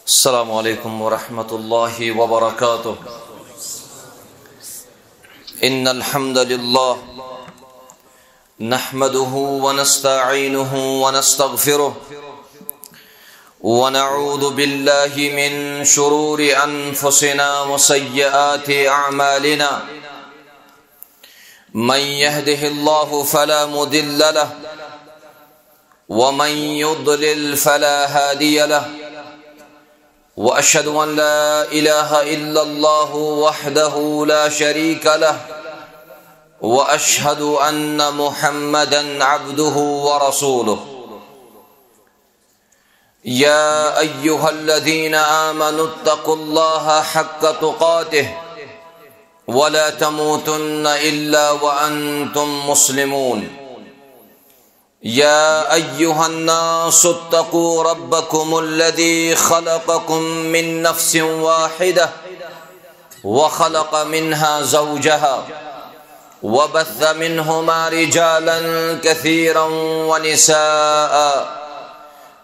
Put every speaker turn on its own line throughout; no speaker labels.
السلام علیکم ورحمۃ اللہ وبرکاتہ۔ ان الحمد للہ نحمده ونستعینه ونستغفره ونعوذ باللہ من شرور انفسنا وسیئات اعمالنا من يهده الله فلا مضل له ومن يضلل فلا هادي له وأشهد أن لا إله إلا الله وحده لا شريك له وأشهد أن محمدا عبده ورسوله يا أيها الذين آمنوا اتقوا الله حق تقاته ولا تموتن إلا وأنتم مسلمون يا أيها الناس اتقوا ربكم الذي خلقكم من نفس واحدة وخلق منها زوجها وبث منهما رجالا كثيرا ونساء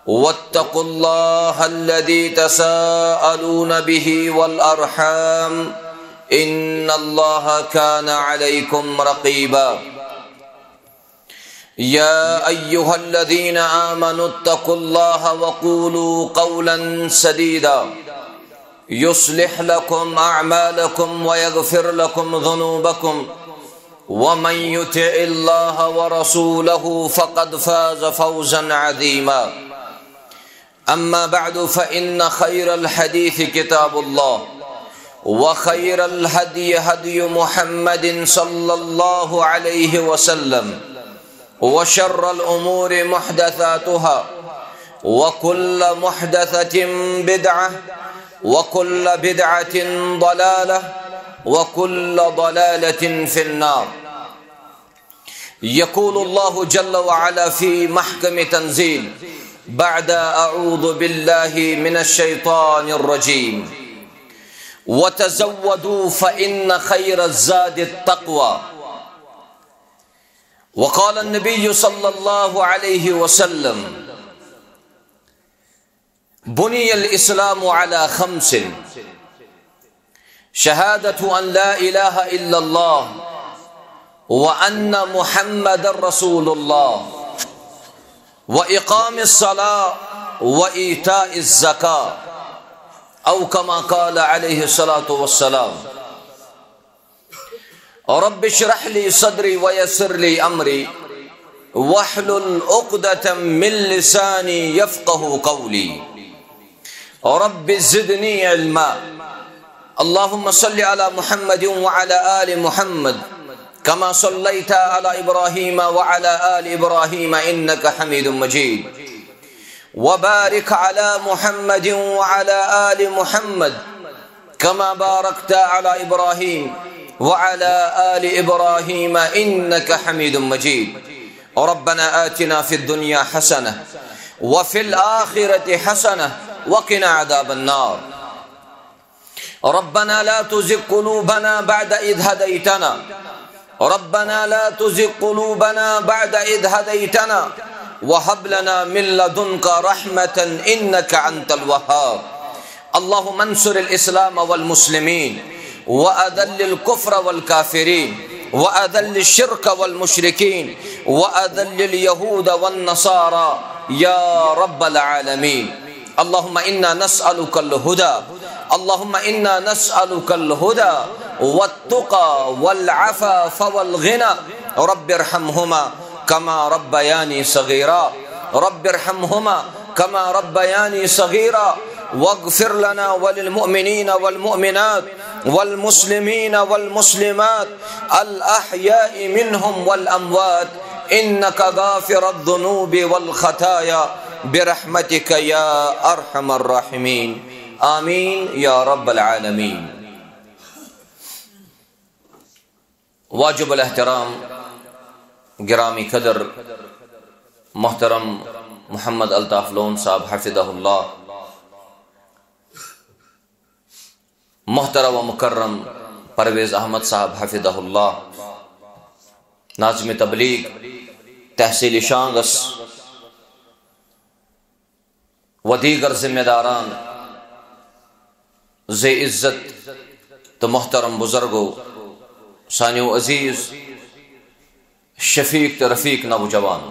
واتقوا الله الذي تساءلون به والأرحام إن الله كان عليكم رقيبا يا أيها الذين آمنوا اتقوا الله وقولوا قولا سديدا يصلح لكم أعمالكم ويغفر لكم ذنوبكم ومن يطع الله ورسوله فقد فاز فوزا عظيما أما بعد فإن خير الحديث كتاب الله وخير الهدي هدي محمد صلى الله عليه وسلم وشر الأمور محدثاتها وكل محدثة بدعة وكل بدعة ضلالة وكل ضلالة في النار. يقول الله جل وعلا في محكم تنزيل بعد أعوذ بالله من الشيطان الرجيم وتزودوا فإن خير الزاد التقوى. وقال النبي صلى الله عليه وسلم بني الإسلام على خمس شهادة أن لا إله إلا الله وأن محمد رسول الله وإقام الصلاة وإيتاء الزكاة أو كما قال عليه الصلاة والسلام. رب اشرح لي صدري ويسر لي أمري واحلل عقدة من لساني يفقه قولي رب زدني علما. اللهم صل على محمد وعلى آل محمد كما صليت على إبراهيم وعلى آل إبراهيم إنك حميد مجيد وبارك على محمد وعلى آل محمد كما باركت على إبراهيم وعلى آل إبراهيم إنك حميد مجيد. ربنا آتنا في الدنيا حسنة وفي الآخرة حسنة وقنا عذاب النار. ربنا لا تزغ قلوبنا بعد إذ هديتنا ربنا لا تزغ قلوبنا بعد إذ هديتنا وهب لنا من لدنك رحمة إنك أنت الوهاب. اللهم انصر الإسلام والمسلمين وأذل الكفر والكافرين وأذل الشرك والمشركين وأذل اليهود والنصارى يا رب العالمين. اللهم إنا نسألك الهدى اللهم إنا نسألك الهدى والتقى والعفاف والغنى. رب ارحمهما كما ربياني صغيرا رب ارحمهما كما ربياني صغيرا واغفر لنا وللمؤمنين والمؤمنات والمسلمين والمسلمات الأحياء منهم والأموات إنك غافر الذنوب والخطايا برحمتك يا أرحم الراحمين. آمین یا رب العالمین. واجب الاحترام گرامی قدر محترم محمد الطاف لون صاحب حفظہ اللہ، محترم و مکرم پرویز احمد صاحب حفظہ اللہ، ناظم تبلیغ تحصیل شانگس و دیگر ذمہ داران زی عزت تو محترم بزرگو، سانیو عزیز شفیق تو رفیق نوجوان،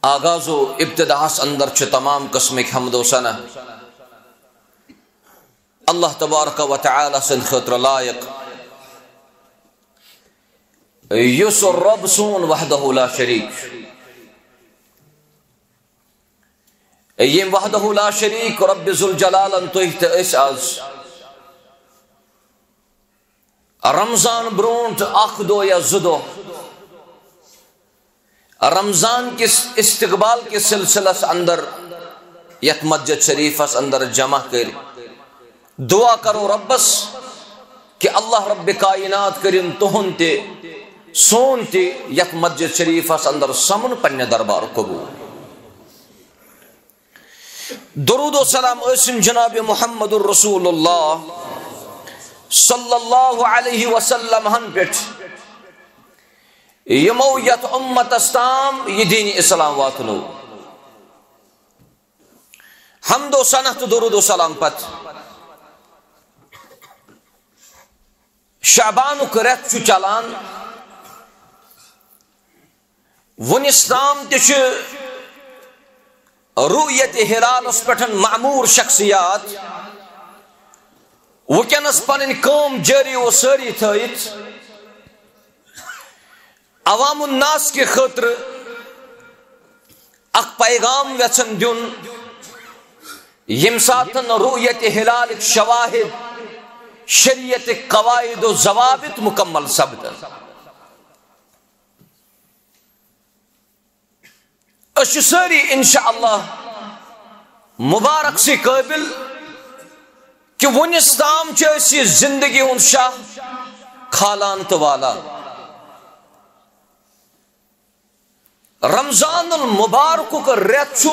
آغاز و ابتداس اندر چھ تمام قسمک حمد و ثنا اللہ تبارک و تعالی سند خاطر لائق، یس رب سون وحدہ لا شریک، یم وحدہ لا شریک رب ذوالجلال تہ اس آز رمضان برونٹ اخ دو یا زدو رمضان کس استقبال کے سلسلس اندر یت مسجد شریفس اندر جمع کر دعا کرو ربس کہ اللہ رب کائنات کرن تہن تے سون تے یت مسجد شریفس اندر سمن پنہ دربار قبول۔ درود و سلام اسم جناب محمد الرسول اللہ صلی اللہ علیہ وسلم ہن پیٹ یمو یت امت استام یہ دین اسلام واتنو۔ حمد و ثنا تو درود و سلام پت شعبان رت چلان ونستام تش رؤیت ہلالس پٹھ معمور شخصیات وکنس پن کام جاری و ساری تھیت عوام الناس کے خاطر اخ پیغام ویچن دن یم ساتن رؤیت ہلال شواہد شریعت قواعد و ضوابط مکمل سبد اش ساری انشاءاللہ مبارک سی قابل کہ ونس تام یہ زندگی ہند شاہ کھالان تو والا۔ رمضان المبارک کا ریت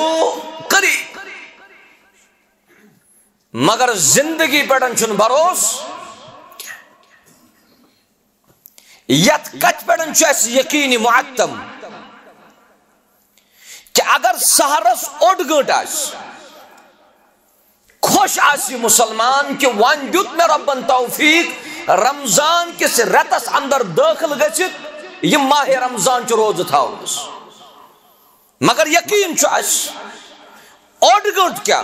کری مگر زندگی پڑھن چھ بروس یت کت پڑھن یقینی معتم کہ اگر سہرس اوڑ گنٹ خوش آسی مسلمان کہ وان دیت میں ربن توفیق رمضان کس رتس اندر داخل گچت یہ ماہ رمضان چ روز تھاوس، مگر یقین اوڑ گنٹ کیا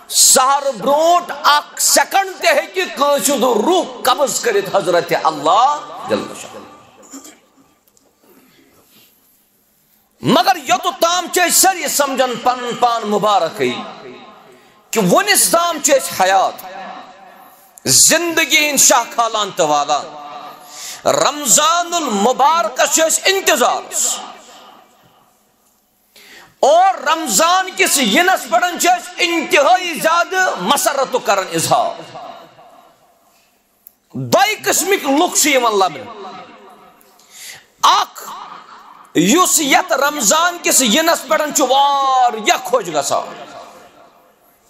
سہر برونٹ اک سیکنڈ تے ہے کہ کانسد روح قبض کرت حضرت اللہ جل شان، مگر یتو تام چھ سری سمجھن پن پان مبارکی کہ ونس تام چھ حیات زندگی ان شاہ کھالان توالا۔ رمضان المبارک انتظار اور رمضان کس ینس پڑھن انتہائی زیادہ مسرت کرن اظہار دائی قسمک لک لبن اخ یس یت رمضان کس ینس پڑھن وار یا خوش گسا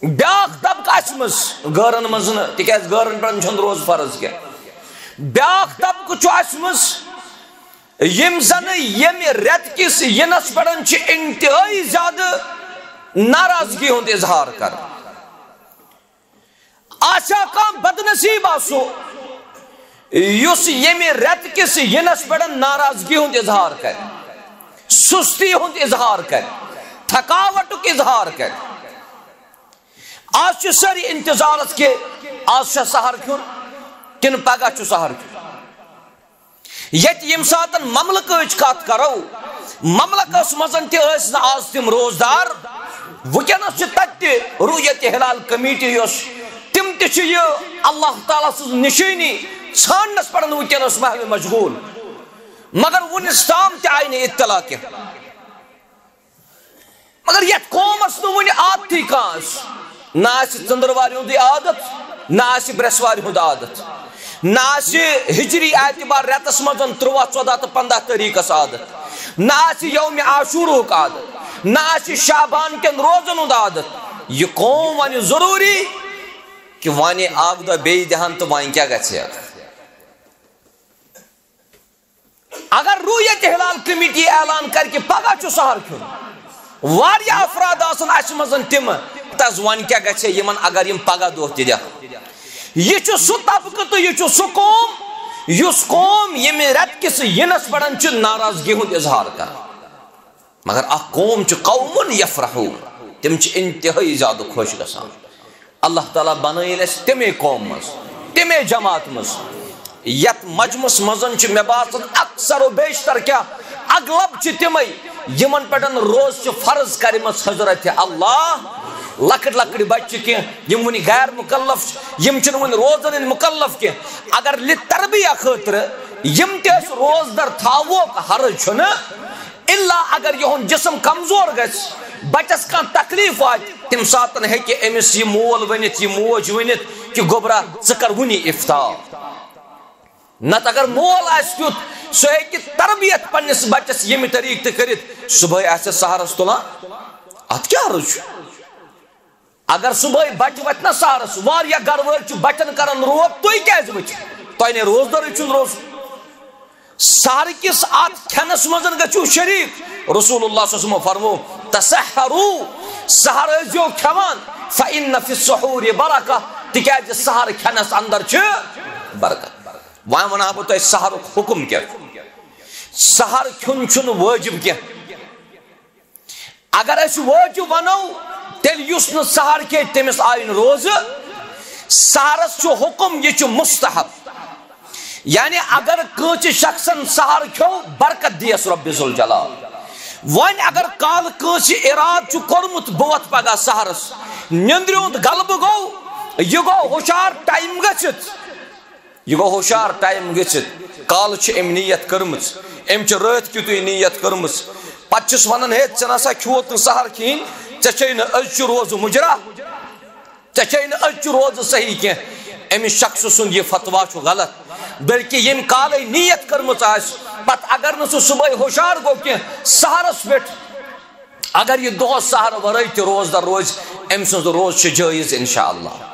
بیاکھ طبقہ اسمس گارن مزن تکیاز گارن پڑھن چھند روز فرض کیا بیاکھ طبقہ اسمس یم زن یم رت کس ینس پڑھن انتہائی زیادہ ناراضگی ہند اظہار کر آشا کام بدنصیب آسو یس یم رت کس ینس پڑھن ناراضگی ہند اظہار کر، سستی ہند اظہار کر، تھکاوٹ اظہار کر۔ آج ساری انتظارت کے آج سہر کیوں کن پگہ سہر کیوں یت یم ساتن مملکہ کت کرو مملکس مزن تس آز تم روزدار ونکس تت رؤیت ہلال کمیٹی یس تم تہ اللہ تعالیٰ سن نشانی ژھانڈنس پڑھن ونکس محو مشغول، مگر ونس تام تہ آئی نہ اطلاع کی، مگر یت قومس ون عادتی کان نہ ژندروار ہند عادت نہ برسوار ہند عادت نہ ہجری اعتبار رتس مزن 13 14 تو 15 تاریخس عادت نہ یوم عاشورہ عادت نہ شعبان کن روزن ہند عادت۔ یہ قوم ون ضروری کہ ون اک دہ بی دہن تو ون کیا گژھِ اگر رؤیت ہلال کمیٹی اعلان کر کے پگہ سہر کھیون واریاہ افراد آسن اس مزن تم تز ون کیا گژھِ یمن اگر یم پگہ دۄہ تہِ دِکھ یہ چھُ سُہ طبقہٕ تہٕ یہ چھُ سُہ قوم یُس قوم ییٚمہِ رٮ۪تہٕ کِس یِنس پٮ۪ٹھ چھُ ناراضگی ہُنٛد اظہار کران مگر اکھ قوم چھُ قومٌ یفرحون تِم چھِ انتہٲیی زیادٕ خۄش گژھان اللہ تعالیٰ بنٲیِن اَسہِ تَمے قوم منٛز تَمے جماعت منٛز یتھ مجمس منٛز چھُ مےٚ باسان اکثر و بیشتر کیٛاہ اغلب چھِ تِمے یِمن پٮ۪ٹھ روز چھِ فرض کٔرمٕژ حضرت اللہ لکٹ لکٹ بچہ کینٛہہ یِم وُنہِ غیر مکلف یِم چھِنہٕ وُنہِ روزن ہٕنٛدۍ مکلف کینٛہہ اگر لِتربیہ خٲطرٕ یِم تہِ أسۍ روزدر تھاووکھ حرج چھُنہٕ الا اگر یِہُنٛد جسم کمزور گژھِ بچس کانٛہہ تکلیف واتہِ تمہِ ساتہٕ ہیٚکہِ أمِس یہِ مول ؤنِتھ یہِ موج ؤنِتھ کہِ گوٚبرا ژٕ کر وُنی اِفطار نتہٕ اگر مول آسہِ تیُتھ سُہ ہیٚکہِ تربیت پننِس بچس ییٚمہِ طریقہٕ تہِ کٔرِتھ صبحٲے آسٮ۪س سحرس تُلان اتھ کیٛاہ عرض چھُ اگر صبحٲے بچہ وتھِ نا سحرس واریاہ گرٕ وٲلۍ چھِ بچن کران روب تُہۍ کیٛازِ وٕچھِو تۄہہِ نے روزدرٕے چھُنہٕ روزُن سحر کِس اتھ کھٮ۪نس منٛز گٔژھِو شریٖک رسول اللہ صلی اللہ علیہ وسلم فرمو تسحروا سحر ٲسۍزیو کھٮ۪وان فإن فی السحور برکہ تِکیٛازِ سحر کھٮ۪نس اندر چھِ برکت وۄنۍ ونہٕ ہا بہٕ تۄہہِ سحرُک حُکم کیٛاہ سحر کھیوٚن چھُنہٕ وٲجب کینٛہہ اگر أسۍ وٲجب ونو تیٚلہِ یُس نہٕ سحر کھیٚیہِ تٔمِس آیہِ نہٕ روزٕ سحرس چھُ حُکم یہِ چھُ مستحب یعنی اگر کٲنٛسہِ شخصن سحر کھیوٚو برکت دِیس رۄبِ ذوالجلال وۄنۍ اگر کالہٕ کٲنٛسہِ ارادٕ چھُ کوٚرمُت بہٕ وۄتھٕ پگاہ سحرس نیٚنٛدرِ ہُنٛد غلبہٕ گوٚو یہِ گوٚو ہُشار ٹایم گٔژھِتھ یہ گو ہوشیار ٹائم گژھِتھ کالہٕ چھِ أمۍ نیت کٔرمٕژ أمۍ چھِ رٲتھ کیُتُے نیت کٔرمٕژ پتہٕ چھِس ونان ہے ژےٚ نسا کھیوٚوُتھ نہٕ سحر کِہیٖنۍ ژےٚ چھے نہٕ أزچہِ روزٕ مُجرا ژےٚ چھے نہٕ أزچہِ روزٕ صحیح کینٛہہ أمِس شخصہٕ سُنٛد یہِ فتوا چھُ غلط بلکہِ ییٚمۍ کالے نیت کٔرمٕژ آسہِ پتہٕ اگر نہٕ سُہ صبحٲے ہوشیار گوٚو کینٛہہ سحرس پٮ۪ٹھ اگر یہِ دۄہس سحر ورٲے تہِ روزدر روزِ أمۍ سٕنٛز روزٕ چھِ جٲیز انشاء اللہ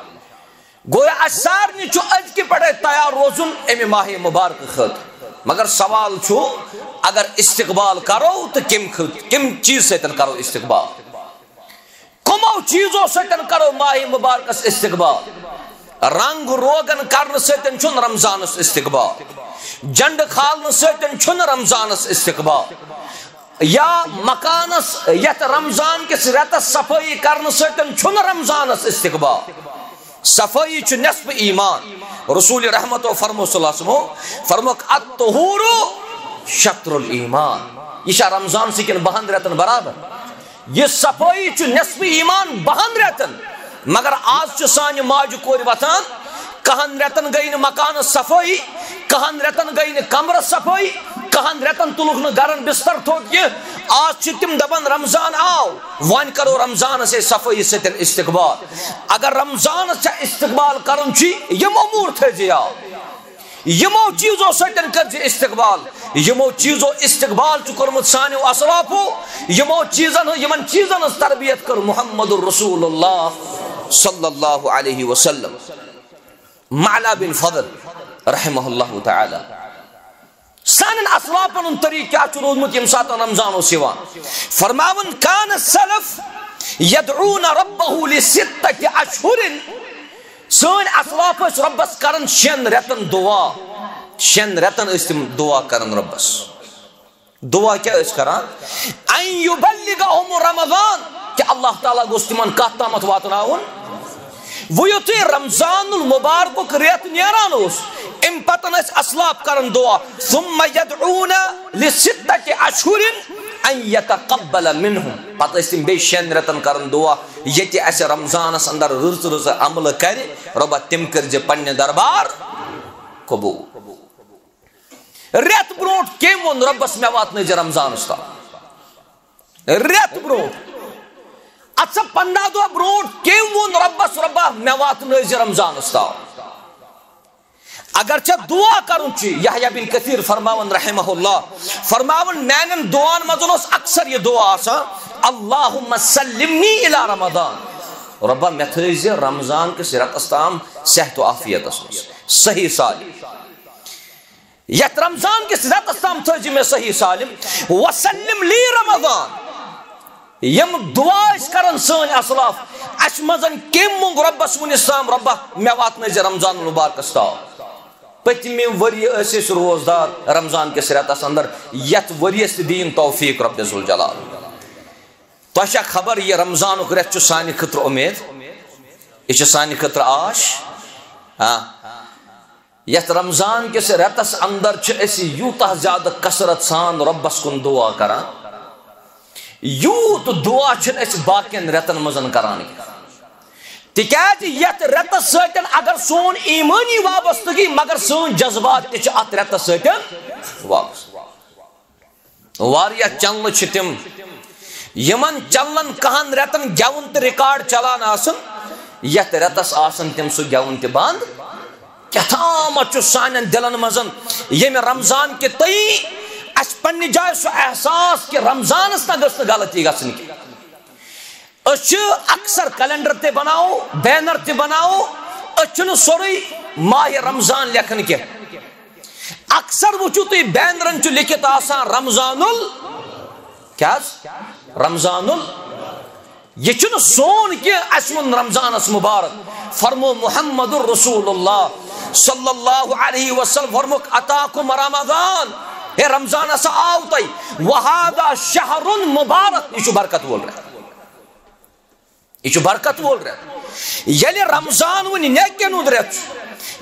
گویا اسہِ سارنٕے چھُ أزکہِ پٮ۪ٹھے تیار روزُن امہِ ماہ مبارکہٕ خٲطرٕ مگر سوال چھُ اگر استقبال کرو تہٕ کمہِ چیٖز سۭتۍ کرو استقبال کمو چیٖزو سۭتۍ کرو ماہ مبارکس استقبال رنگ روگن کرنہٕ سۭتۍ چھُنہٕ رمضانس استقبال جنڈٕ کھالنہٕ سۭتۍ چھُنہٕ رمضانس استقبال یا مکانس یتھ رمضان کِس رٮ۪تس صفٲیی کرنہٕ سۭتۍ چھُنہٕ رمضانس استقبال صفائی چھُ نصف ایمان رسول رحمت و فرمو صلی اللہ علیہ وسلم فرموک الطہور شطر الایمان یہ چھا رمضان سے کن 12 رٮ۪تن برابر یہ صفائی چھُ نصف ایمان 12 رٮ۪تن مگر آز چھُ سانہِ ماجہِ کورِ وتھان 10 رٮ۪تن گٔے نہٕ مکانس صفٲیی 10 رٮ۪تن گٔے نہٕ کمرس صفٲیی 10 رٮ۪تن تُلُکھ نہٕ گرن بستر تھوٚد کینٛہہ آز چھِ تِم دپان رمضان آو وۄنۍ کرو رمضانس صفٲیی سۭتۍ استقبال اگر رمضانس چھا استقبال کرُن چھُے یِم امور تھٲیزِ یاد یِمو چیٖزو سۭتۍ کٔرزِ استقبال یِمو چیٖزو استقبال چھُ کوٚرمُت سانیو اسلافو یِمن چیٖزن ہٕنٛز تربیت کٔر محمد رسول اللہ صلی اللہ علیہ وسلم معلا بن فضل رحمہ اللہ تعالی سانن اسلافن ہُنٛد طریقہٕ کیٛاہ چھُ روٗدمُت ییٚمہِ ساتہٕ رمضان اوس یِوان فرماوان کان السلف یدعون ربہ لستة اشہر سٲنۍ اسلاف ٲسۍ رۄبس کران 6 رٮ۪تن دعا 6 رٮ۪تن ٲسۍ تِم دعا کران رۄبس دعا کیٛاہ ٲسۍ کران ان یبلغہم رمضان کہِ اللہ تعالیٰ گوٚژھ تِمن کتھ تامتھ واتناوُن وۄنۍ یُتھُے رمضان المبارکُک رٮ۪تھ نیران اوس امہِ پتن ٲسۍ اسلاف کران دعا ثم یدعون لستة اشہر ان یتقبل منہم پتہٕ ٲسۍ تِم بیٚیہِ 6 رٮ۪تن کران دعا ییٚتہِ اسہِ رمضانس اندر رٕژ عملہٕ کرِ رۄبا تِم کٔرزِ پننہِ دربار قبوٗل رٮ۪تھ برونٛٹھ کٔمۍ ووٚن رۄبس مےٚ واتنٲیزِ رمضانس تام رٮ۪تھ برونٛٹھ اتھ سا 15 دۄہ برونٛٹھ کٔمۍ ووٚن رۄبس رۄبا مےٚ واتنٲیزِ رمضانس تام اگر ژےٚ دعا کرُن چھُے یحیٰ بن کثیر فرماون رحمہ اللہ فرماون میانٮ۪ن دعاہن منٛز اوس اکثر یہِ دعا آسان اللہُمَّ سلِّمنی اِلی رمضان رۄبا مےٚ تھٲیزِ رمضان کِس رٮ۪تس تام صحت و عافیتس منٛز صحیح سالم یتھ رمضان کِس رٮ۪تس تام تھٲیزِ مےٚ صحیح سالم وسلم لی رمضان یِم دعا ٲسۍ کران سٲنۍ اسلاف اس مزن کم مونگ ربس ونسام ربا میں واتن رمضان المبارکس تاو پتمی وری اس روزدار رمضان کس رتس اندر یت وریس دین توفیق رب ذوالجلال تہ خبر یہ رمضان رت سانہ خطر امید یہ سانہ خطر آش ہاں یت رمضان کس رتس اندر یوتہ زیادہ کثرت سان ربس کن دعا کران یوت دعا باقین رتن مزن کران تکیاز یت رتس سٹن اگر سون ایمانی وابستگی مگر سون جذبات تہ ات رتس سٹن وابستہ واریا چنل چھ تم یمن چلن کہن رتن گیون تہ ریکارڈ چلان آسن یت رتس آسن تم سہ گیون تہ بند کتامت سانن دلن مزن یم رمضان کے تئی اس پنہ جائے سو احساس کہ رمضانس نہ گژھ غلطی گژھن کی اچھ اکثر کیلنڈر تے بناو بینر تے بناو اچھن سوری ماہ رمضان لکھن کے اکثر وچھو تی بینرن چھ لکھت آسان رمضان کیا رمضان یہ چھن سون کہ اسمن رمضان اس مبارک فرمو محمد الرسول اللہ صلی اللہ علیہ وسلم فرموک اتاکم رمضان اے رمضان اسا آو تی وہذا شہر مبارک یہ چھو برکت بول رہا یہ چھو برکت بول رہا یلی رمضان ونی نیکن ادرت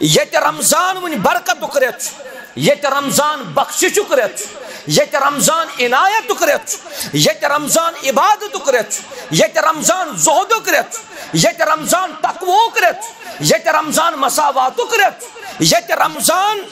یہ رمضان ونی برکت اکرت یہ رمضان بخشش اکرت یہ رمضان عنایت اکرت یہ رمضان عبادت اکرت یہ رمضان زہد اکرت یہ رمضان تقوی اکرت یہ رمضان مساوات اکرت یہ رمضان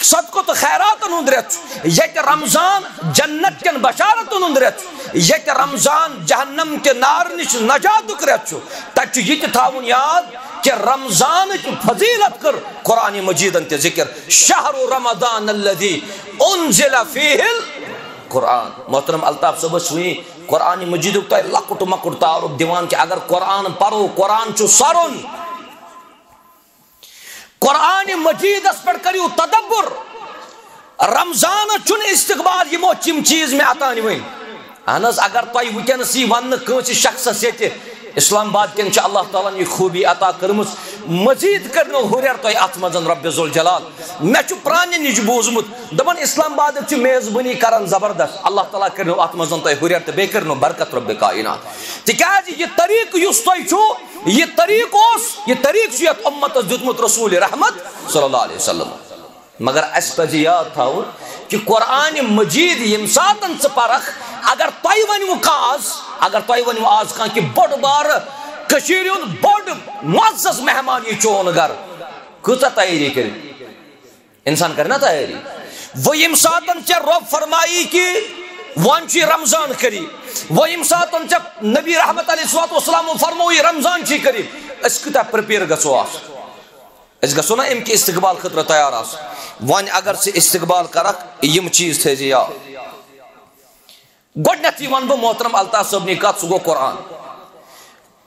صدقت خیرات اندرت یہ رمضان جنت کن بشارت اندرت یہ رمضان جہنم کے نار نش نجات اکرت تچ یہ تھاون یاد کہ رمضان کی فضیلت کر قرآن مجید انت ذکر شہر رمضان الذي انزل فیہ القرآن محترم الطاف صاحب سوئی قرآن مجید کو لکٹ مکٹ تعارف دیوان کہ اگر قرآن پڑھو قرآن چو سرن قرآن مجید اس پر کریو تدبر رمضان چن استقبال یہ چم چیز میں عطا نوین اہنز اگر تو وکنسی ون کنسی شخص سے اسلام آباد کن اللہ تعالیٰ نے خوبی عطا کرمس مزید کرنو ہوریر تو ات مزن رب ذوالجلال میں چھ پرانی نش بوزمت دپان اسلام آباد چھ میزبانی کرن زبردست اللہ تعالیٰ کرنو ات مزن تو ہوریر تو بے کرنو برکت رب کائنات تکیاز یہ طریق یس تو چھو یہ طریق اس یہ طریق چھ یت امت دیتمت رسول رحمت صلی اللہ علیہ وسلم مگر اس پہ یاد تھاون کہ قرآن مجید یم ساتن پرخ اگر تۄہہِ ونیو کاز اگر تۄہہِ ونیو آز کان کہ بوڑ بار کشیر بوڑ معزز مہمان یہ چون گھر کتا تیاری کری انسان کرنا تیاری وہ یم ساتن چھ رب فرمائی کہ وانچی رمضان کری وہ یم ساتن چھ نبی رحمت علیہ السلام فرموئی رمضان چی کری اس کتا پرپیر گسو آس اس گسو نا ام کی استقبال خطر تیار آس وان اگر سے استقبال کرک یم چیز تھے جی گوڑنیتی وان بو محترم الطاف صاحب نے کہا سگو قرآن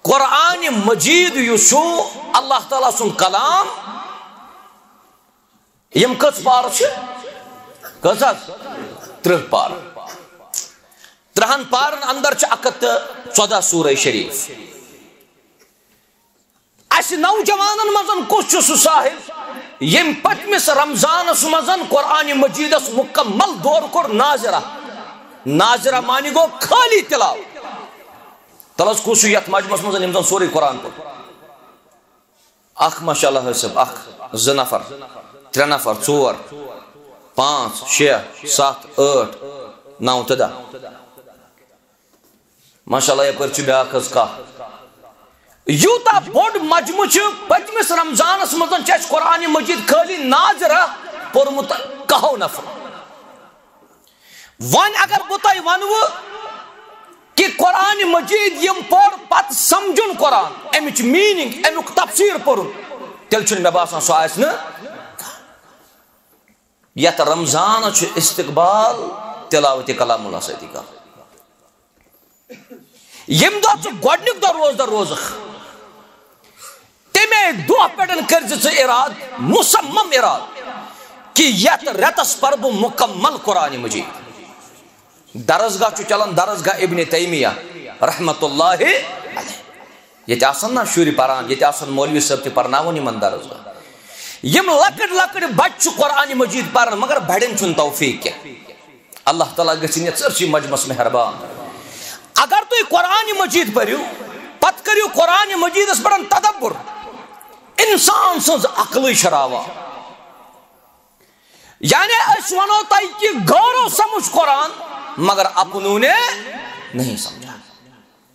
قرآن مجید یسو اللہ تعالیٰ سن کلام یم کس پار چھ کس آس 30 پار 30 پارن اندر چھ 14 سورہ شریف اس نوجوانن مزن کس چھ سو صاحب یم پتمس رمضان مزن قرآن مجید مکمل دور کر ناظرہ ناظرہ مانی گو خالی تلاو تلس کسو یت مجمس مزن یم زن سوری قرآن پر اخ ماشاءاللہ حسب اخ 2 نفر 3 نفر 4 5 6 7 8 9 تدا ماشاءاللہ یہ پر چھ بیاکھ کا یوتا بوڑ مجموع پچمس رمضان مزن چھ قرآن مجید خالی ناظرہ پورمت کہو نفر وان اگر بتائی ونو کہ قرآن مجید یم پور پت سمجھن قرآن امچ میننگ امیک تفسیر پورن تیل چھن میں باسان سو آئیس نا یت رمضان چھ استقبال تلاوت کلام اللہ سیدی کا یم دو چھ گوڑنک دو روزخ تمہیں دو پیٹن کرز سے اراد مصمم اراد کہ یت رتس پر بو مکمل قرآن مجید درسگاہ چو چلن درسگاہ ابن تیمیہ رحمت اللہ علیہ یہ آسان نا شُرۍ پران یہ آسان مولوی صٲب تہِ پرناوان یِمن درس گاہ یم لکٹ لکٹ بچہ قرآن مجید پرن مگر بڑن چھن توفیق کیا اللہ تعالیٰ گژھن یہ سرسی مجمس مہربان اگر تھی قرآن مجید پریو پت کریو قرآن مجیدس پرن تدبر انسان سنز عقل شراوا یعنی اس ونو تائی کی غور و سمجھ قرآن مگر اپنوں نے نہیں سمجھا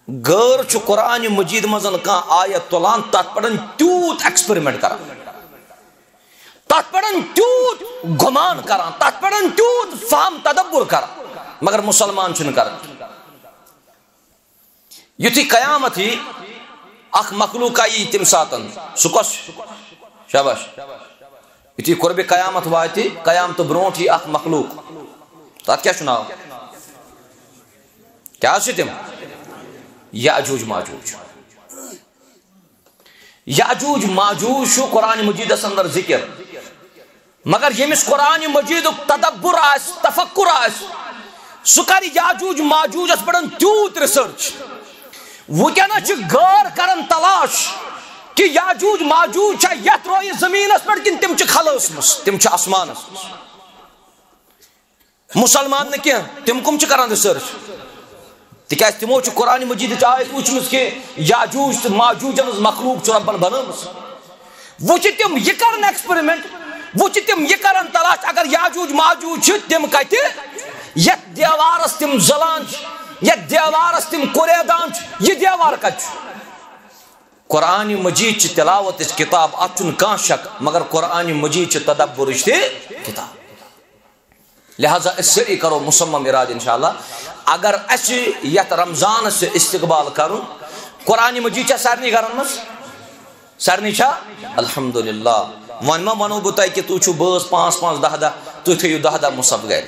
غور چھ قرآن مجید مزن کا آیت تلان تات پڑن تیوت ایکسپریمنٹ کران تات پڑن تیوت گمان کران تات پڑن تیوت فهم تدبر کران مگر مسلمان چھن کران یتھی قیامت ہی اخ مخلوق آئی تم ساتن سکس شاباش یتھی قرب قیامت واتی قیامت برونٹ ہی اخ مخلوق تات کیا سناو کیا تم یاجوج ماجوج یاجوج ماجوج شو قرآن مجید اندر ذکر مگر یمس قرآن مجید تدبر آس تفکر آس سکر یاجوج ماجوج اس پڑھن تیوت ریسرچ وکنا چھ غور کرن تلاش کہ یاجوج ماجوج چھ یت روی زمین اس پڑھ کن تم چھ خلوس مس تم چھ آسمان اس مسلمان نے کیا تم کم چھ کرن ریسرچ تکیاز تمو چھ قرآن مجید آیت وچمس کہ یاجوج ماجوج مخلوق چھ ربن بنامس وچ تم یہ کرن ایکسپریمنٹ وچ تم یہ کرن تلاش اگر یاجوج ماجوج چھ تم کتہ یت دیوارس تم زلان یت دیوارس تم کوریدان یہ دیوار کت قرآن مجید چھ تلاوت کتاب اتن کان شک مگر قرآن مجید چھ تدبر کتاب لہذا اس سے کرو مسمم اراد انشاءاللہ اگر اس یت رمضان سے استقبال کروں قرآن مجید چھ سارنی گرن مس سارنی چھا الحمدللہ ون ما ونو بہ تہ کہ تو چھو بٲژ 5 10 تو تھیو 10 مصحف گھر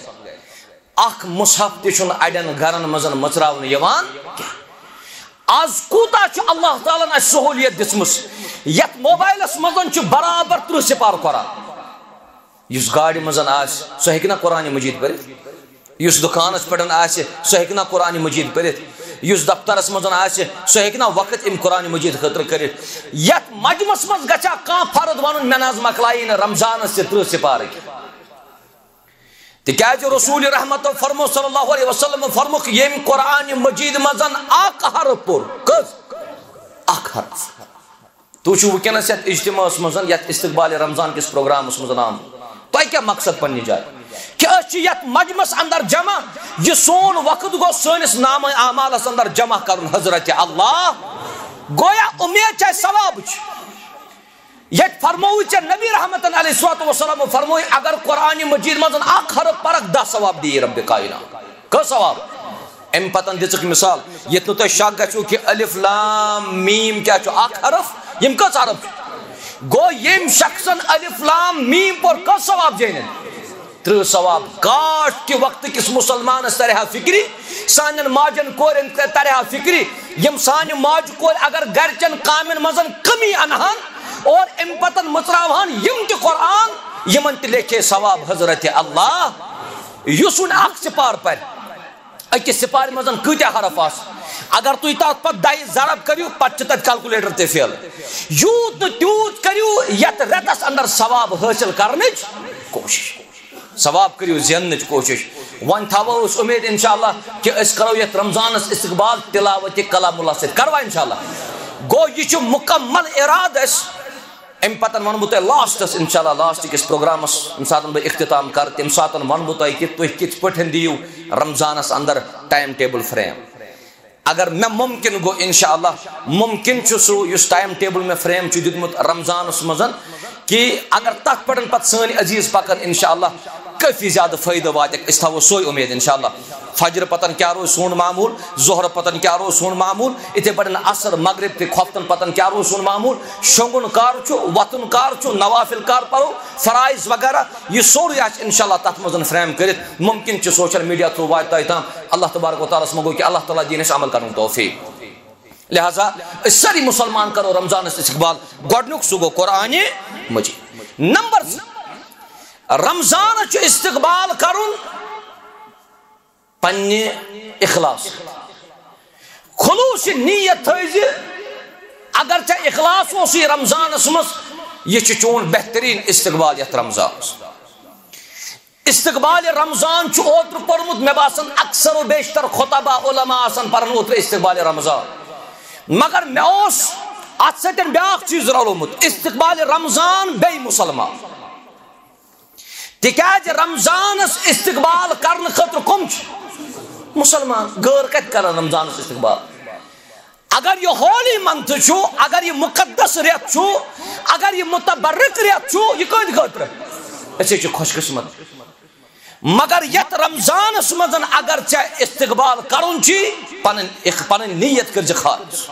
اخ مصحف تہ چھن اڑن گرن مزن مچراون یوان آز کوتا چھ اللہ تعالیٰ نے سہولیت دسمس یت موبائلس مزن چھ برابر 30 سپار قرآن یس گاڑی مزن آس سہ ہیکنا قرآن مجید پرت یس دکانس پڑھن آس سہ ہیکنا قرآن مجید پرت یس دفترس مزن آس سہ ہیکنا وقت ام قرآن مجید خطر کرت یت مجمس مز گچھا کان فرد ونن مے ناز مکلائن رمضان سے 30 سپار تکیاز رسول رحمت فرمو صلی اللہ علیہ وسلم فرمو کہ یم قرآن مجید مزن اک حرف پور کز اک حرف تو چھو وکنس یت اجتماع مزن یت استقبال رمضان کس پروگرام مزن آم تو کیا مقصد پنی جائے کہ اس یت مجمس اندر جمع یہ سون وقت گو سنس نام اعمال اندر جمع کرن حضرت اللہ گویا امید چاہے ثواب یت فرموی چھ نبی رحمت علیہ الصلوۃ والسلام فرموی اگر قرآن مجید مزن اخ حرف پرک 10 ثواب دی رب کائنات کا ثواب ام پتن دژک مثال یت نو تہ شک گچو کہ الف لام میم کیا چھ اخ حرف یم کس حرف گو یم شخصن الف لام میم پر کا ثواب جینن 30 ثواب کاش کہ وقت کس مسلمان طرح فکری سانن ماجن کورن طرح فکری یم سان ماج کور اگر گرچن کامن مزن کمی انہان اور ام پتن مچراوہان یم تی قرآن یمن تی لکھے ثواب حضرت اللہ یسون اخ سپار پر اکی سپار مزن کتیا حرف آس اگر تو تات پت دائی ضرب کریو پت چتت کیلکولیٹر تے فیل یوت تیوت کریو یت رتس اندر ثواب حاصل کرنچ کوشش ثواب کریو زیننچ کوشش ون تھاو اس امید انشاءاللہ کہ اس کرو یت رمضان استقبال تلاوت کلام اللہ سے کروا انشاءاللہ گو یہ مکمل اراد اس ام پتن ون بہ لاسٹس انشاءاللہ لاسٹ کس پروگرامس ام ساتن بہ اختتام کر تم ساتن ون بہ کہ تھی کت پٹھن دیو رمضانس اندر ٹائم ٹیبل فریم اگر میں ممکن گو انشاءاللہ ممکن سو اس ٹائم ٹیبل میں فریم دتمت رمضانس مزن کہ اگر تک پڑھن پت سن عزیز پکن انشاءاللہ کافی زیادہ فائدہ واتک اس تھو سوئی امید انشاءاللہ فجر پتن کیا روز سون معمول ظہر پتن کیا روز سون معمول اتھے پڑھن عصر مغرب تہ کھوفتن پتن کیا روز سون معمول شونگن کار چھو وطن کار چھو نوافل کار پرو فرائض وغیرہ یہ سوری آج انشاءاللہ تحت مزن فریم کرت ممکن چھ سوشل میڈیا تھرو واتتا تام اللہ تبارک و تعالیٰ سمگو کہ اللہ تعالیٰ دینش عمل کرن توفیق لہذا ساری مسلمان کرو رمضان استقبال گوڈنک سو گو قرآن مجید نمبر رمضان چھ استقبال کرن پنہ اخلاص خلوص نیت تھیز اگر چا اخلاص ہو سی رمضان اسمس یہ چون بہترین استقبال یت رمضان استقبال رمضان چھ اوتر پورمت میں باسن اکثر و بیشتر خطبہ علماء آسن پرن اوتر استقبال رمضان مگر میں اس ات سٹن بیاکھ چیز رلومت استقبال رمضان بے مسلمان تکیاز رمضان استقبال کرن خطر کم مسلمان غیر کت کرن رمضان استقبال اگر یہ ہولی منتھ چھو اگر یہ مقدس ریت چھو اگر یہ متبرک ریت چھو یہ کد خطر اچھے چھو خوش قسمت مگر یت رمضان مزن اگر چاہ استقبال کرن چی پن نیت کرج خالص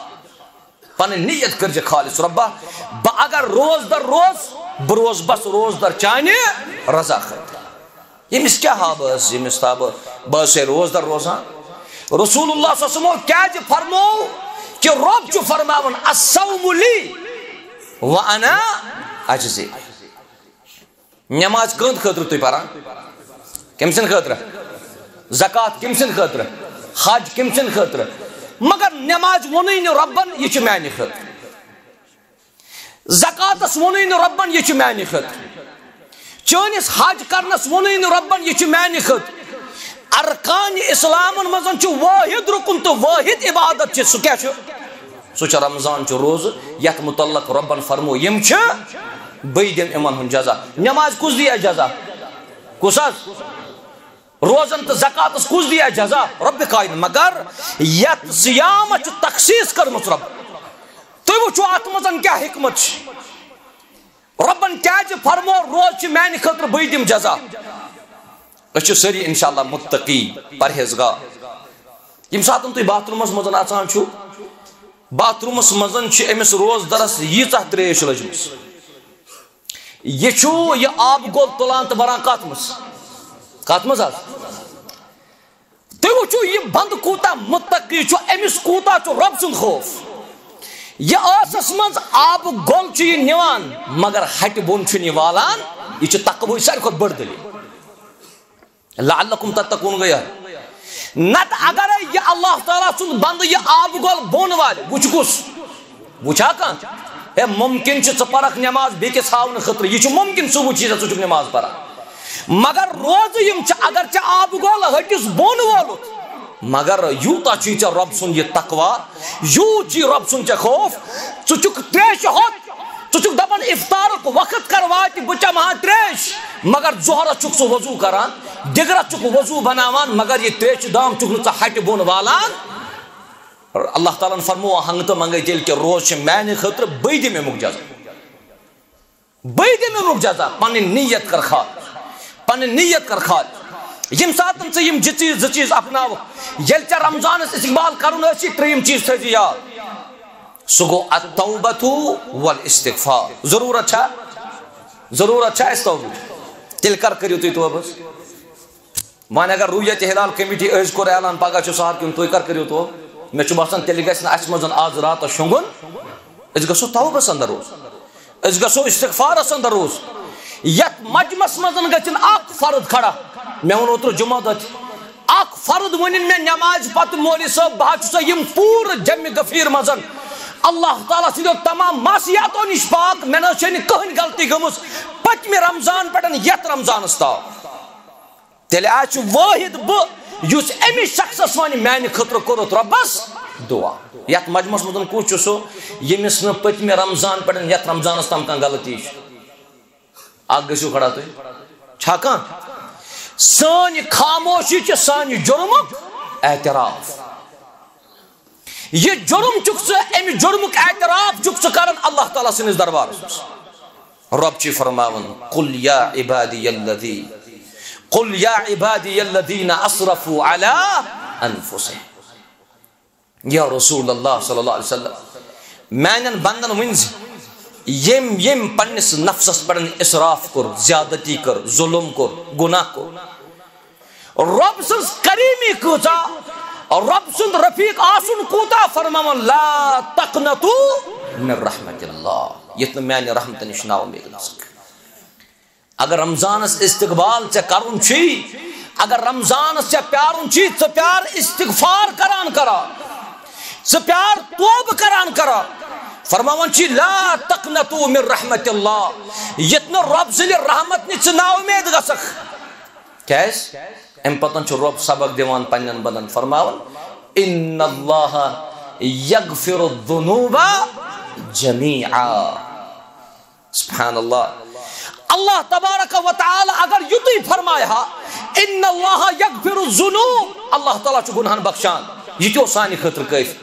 پن نیت کرج خالص ربا اگر روز در روز بروز بس روز در چانے رضا خطر یمس کیا حاب اس یمس تاب بس روز در روزان رسول اللہ صلی اللہ علیہ وسلم کیا جی فرمو کہ رب جو فرماون الصوم لی وانا اجزی نماز کند خطر توی پارا کم سن خطر زکات کم سن خطر حج کم سن خطر مگر نماز ونین ربن یہ چھ میانی خطر زکاتس ونین ربن یہ چھ میانی خطر چونس حج کرنس ونین ربن یہ چھ میانی خطر ارکان اسلام مزن چھ واحد رکن تو واحد عبادت چھ سو کیا چھ سو چھ رمضان چھ روز یت متعلق ربن فرمو یم چھ بیدن امن ہن جزا نماز کس دیا جزا کس روزن تو زکاتس کس دیا جزا رب قائد مگر یت سیام چھ تخصیص کرمت رب تو وچھو ات مزن کیا حکمت ربن کیا چھ فرمو روز چھ میانہ خاطر بیدم جزا اچھو سری انشاءاللہ متقی پرہیزگار یم ساتن تو باتھ رومس مزن اچان چھو باتھ رومس مزن چھ امس روز درس ییژہ تریش لجمس یہ چھو یہ آب گول تلان تو بران کات مز تو وچھو یہ بند کوتا متقی چھو امس کوتا چھو رب سن خوف یہ آسس منز آب گول چھ یہ نیوان مگر ہٹ بون چھ نیوالان یہ چھ تقوی ساری خود بڑھ دلی لعلکم تتقون گیا نت اگر یہ اللہ تعالیٰ سن بند یہ آب گول بون والے وچھ کس وچھا کان اے ممکن چھ پرک نماز بیکس ہاون خطر یہ چھ ممکن سو چیز چھ نماز پڑا مگر روز یم چھ اگر چھ آب گول ہٹس بون والت مگر یوتا چھ رب سن یہ تقوی یو چھ رب سن چھ خوف چھ تریش ہوت چھ دپان افطار وقت کر وات بچا مہا تریش مگر زہر چھ سو وضو کران دگرہ چھ وضو بناوان مگر یہ تریش دام چھ ہٹ بون والان اللہ تعالیٰ نے فرمو ہنگ تو منگے تیل کہ روز چھ میانہ خاطر بیدی میں مک جزا پنن نیت کر خال پنن نیت کر خال یم ساتن سے یم چیز اپناو یل چھ رمضان استقبال کرن اسی تریم چیز تھی یاد سگو التوبۃ والاستغفار ضرورت چھا اس توبہ تیل کر کریو تھی توبہ مان اگر رویت ہلال کمیٹی از کور اعلان پگہ چھ سہار کن تو کر کریو تو میں چھ باسان تیل گژھِ نہٕ اَسہِ منٛز آز رات شونگُن أسۍ گژھو توبس اندر روز أسۍ گژھو استغفارس اندر روز یتھ مجمس منٛز گژھن اکھ فرد کھڑا مےٚ ووٚن اوترٕ جمعہ دۄہ اکھ فرد ونن مےٚ نماز پتہٕ مولوی صٲب بہٕ حظ چھُسا یم پوٗرٕ جمہِ غفیٖر منٛز اللہ تعالیٰ سٕنٛدیو تمام معصیاتو نش پاک مےٚ نہ چھےٚ نہٕ کٕہٕنۍ غلطی گٔمٕژ پٔتمہِ رمضان پٮ۪ٹھ یتھ رمضانس تام تیٚلہِ آز چھُ وٲحد بہٕ یُس أمِس شخصس ونہِ میانہِ خٲطرٕ کوٚرُتھ رۄبس دعا یتھ مجمس منٛز کُس چھُ سُہ ییٚمِس نہٕ پٔتمہِ رمضان پٮ۪ٹھ یتھ رمضانس تام کانٛہہ غلطی چھِ اکھ گٔژھِو کھڑا تُہۍ چھا کانٛہہ سٲنۍ خاموشی چھِ سانہِ جُرمُک اعتراف یہ جرم چھُکھ ژٕ امہِ جرمُک اعتراف چھُکھ ژٕ کران اللہ تعالیٰ سٕنٛدِس دربارس منٛز رب چھِ فرماوان قل یا عبادی الذین اسرفوا علی انفسہم یا رسول اللہ صلی اللہ علیہ وسلم میانن بندن ونز یم پنس نفسس پر اسراف کر زیادتی کر ظلم کر گناہ کر رب سنز کریمی کوتا رب سند رفیق آسن کوتا فرماون لا تقنطو من رحمت اللہ یتن میانی رحمت نش نا امید نسک اگر رمضانس استقبال چے کرن چھی اگر رمضانس چے پیارن چھی تو پیار استغفار کران کرا ژٕ پیار توبہ کران کرا فرماون چی لا تقنطوا من رحمت اللہ یتنا رب سلی رحمت نی نا امید گسخ کیس ام پتن چھ رب سبق دیوان پنن بندن فرماون ان اللہ یغفر الذنوب جميعا سبحان اللہ اللہ تبارک و تعالی اگر یتی فرمایا ان اللہ یغفر الذنوب اللہ تعالی چھ گناہن بخشان یہ تو سانی خاطر کیف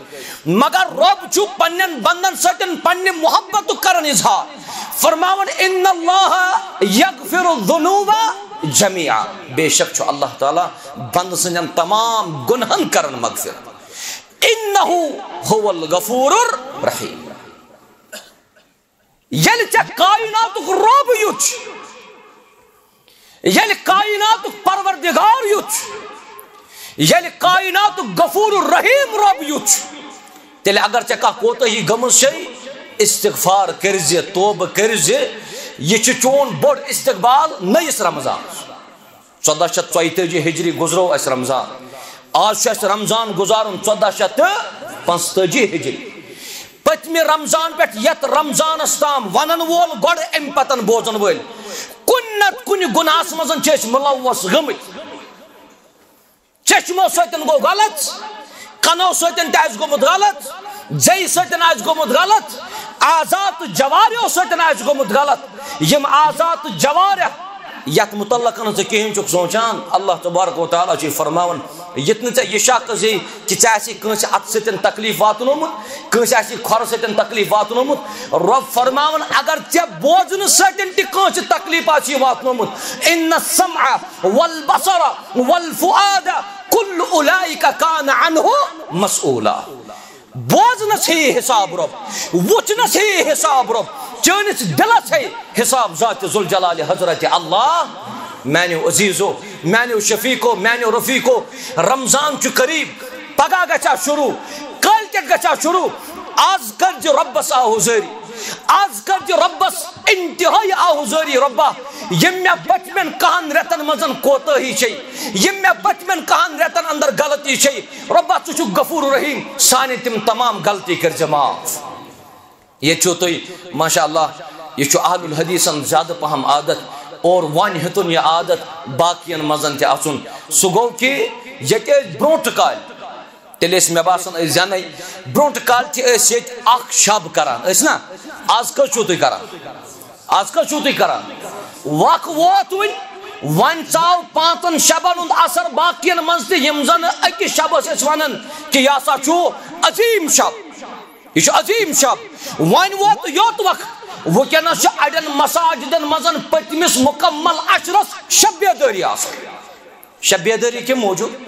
مگر رب چھو پنن بندن سٹن پنن محبت کرن اظہار فرماون ان اللہ یغفر الذنوب جميعا بے شک چھو اللہ تعالی بند سنن تمام گناہن کرن مغفرت انہ هو الغفور الرحیم یل چھ کائنات رب یوچ یل کائنات پروردگار یوچ یل کائنات غفور الرحیم رب یوچ تیلے اگر چکا کوتا ہی گمز شئی استغفار کرزی توبہ کرزی یہ چون بڑ استقبال نئیس رمضان 1434 ہجری گزرو اس رمضان آج اس رمضان گزارن 1435 ہجری پتمی رمضان پیٹ یت رمضان استام ونن وول گوڑ ام پتن بوزن وول کنت کن گناہس مزن چیس ملوث گمت چشمو سوتن گو غلط کنو سوتن تاز گومت غلط زی سوتن آز گومت غلط آزات جواریو سوتن آز گومت غلط یم آزات جواریہ یت متعلقن سے کہیں چک سوچان اللہ تبارک و تعالی چی فرماون یتن ژے یہ شک زی کہ ژے آسی کٲنٛسہِ اتھ سۭتۍ تکلیف واتنومُت کٲنٛسہِ آسی کھۄرٕ سۭتۍ تکلیف واتنومُت رب فرماون اگر ژےٚ بوزنہٕ سۭتۍ تہِ کٲنٛسہِ تکلیف آسی واتنومُت ان السمع والبصر والفؤاد كل اولئک کان عنہ مسئولا بوزنس ہے حساب رب وچنس ہے حساب رب چانس دلس ہے حساب ذات ذوالجلال حضرت اللہ میانو عزیزو میانو شفیقو میانو رفیقو رمضان چھ قریب پگہ گچھا شروع کل کے گچھا شروع آز کر جو ربس آہوزاری آز کر جو ربس انتہائی آہوزاری ربا یم میں بچمن کہان رتن مزن کوتا ہی چاہی یم میں بچمن کہان رتن اندر غلطی چاہی ربا تو چھو غفور رحیم سانی تم تمام غلطی کر جماعت یہ چھو تو ماشاءاللہ یہ چھو اہل الحدیثن زیادہ پہم عادت اور وان ہتن یہ عادت باقین مزن تے آسن سگو کی یہ برونٹ کال تیلیس میں باسن زیانے برونٹ کال تی اس یہ اخ شب کران اس نا آز کا چھو تی کران آز کا چھو تی کران واق ووت وان چاو پانتن شبن und اثر باقین منزتی یمزن اکی شب اس ونن کہ یاسا چھو عظیم شب یہ عظیم شب وان ووت یوت وقت وہ کہنا اڑن مساجدن مزن پتمس مکمل عشرس شب بیداری آسان شب بیداری کے موجود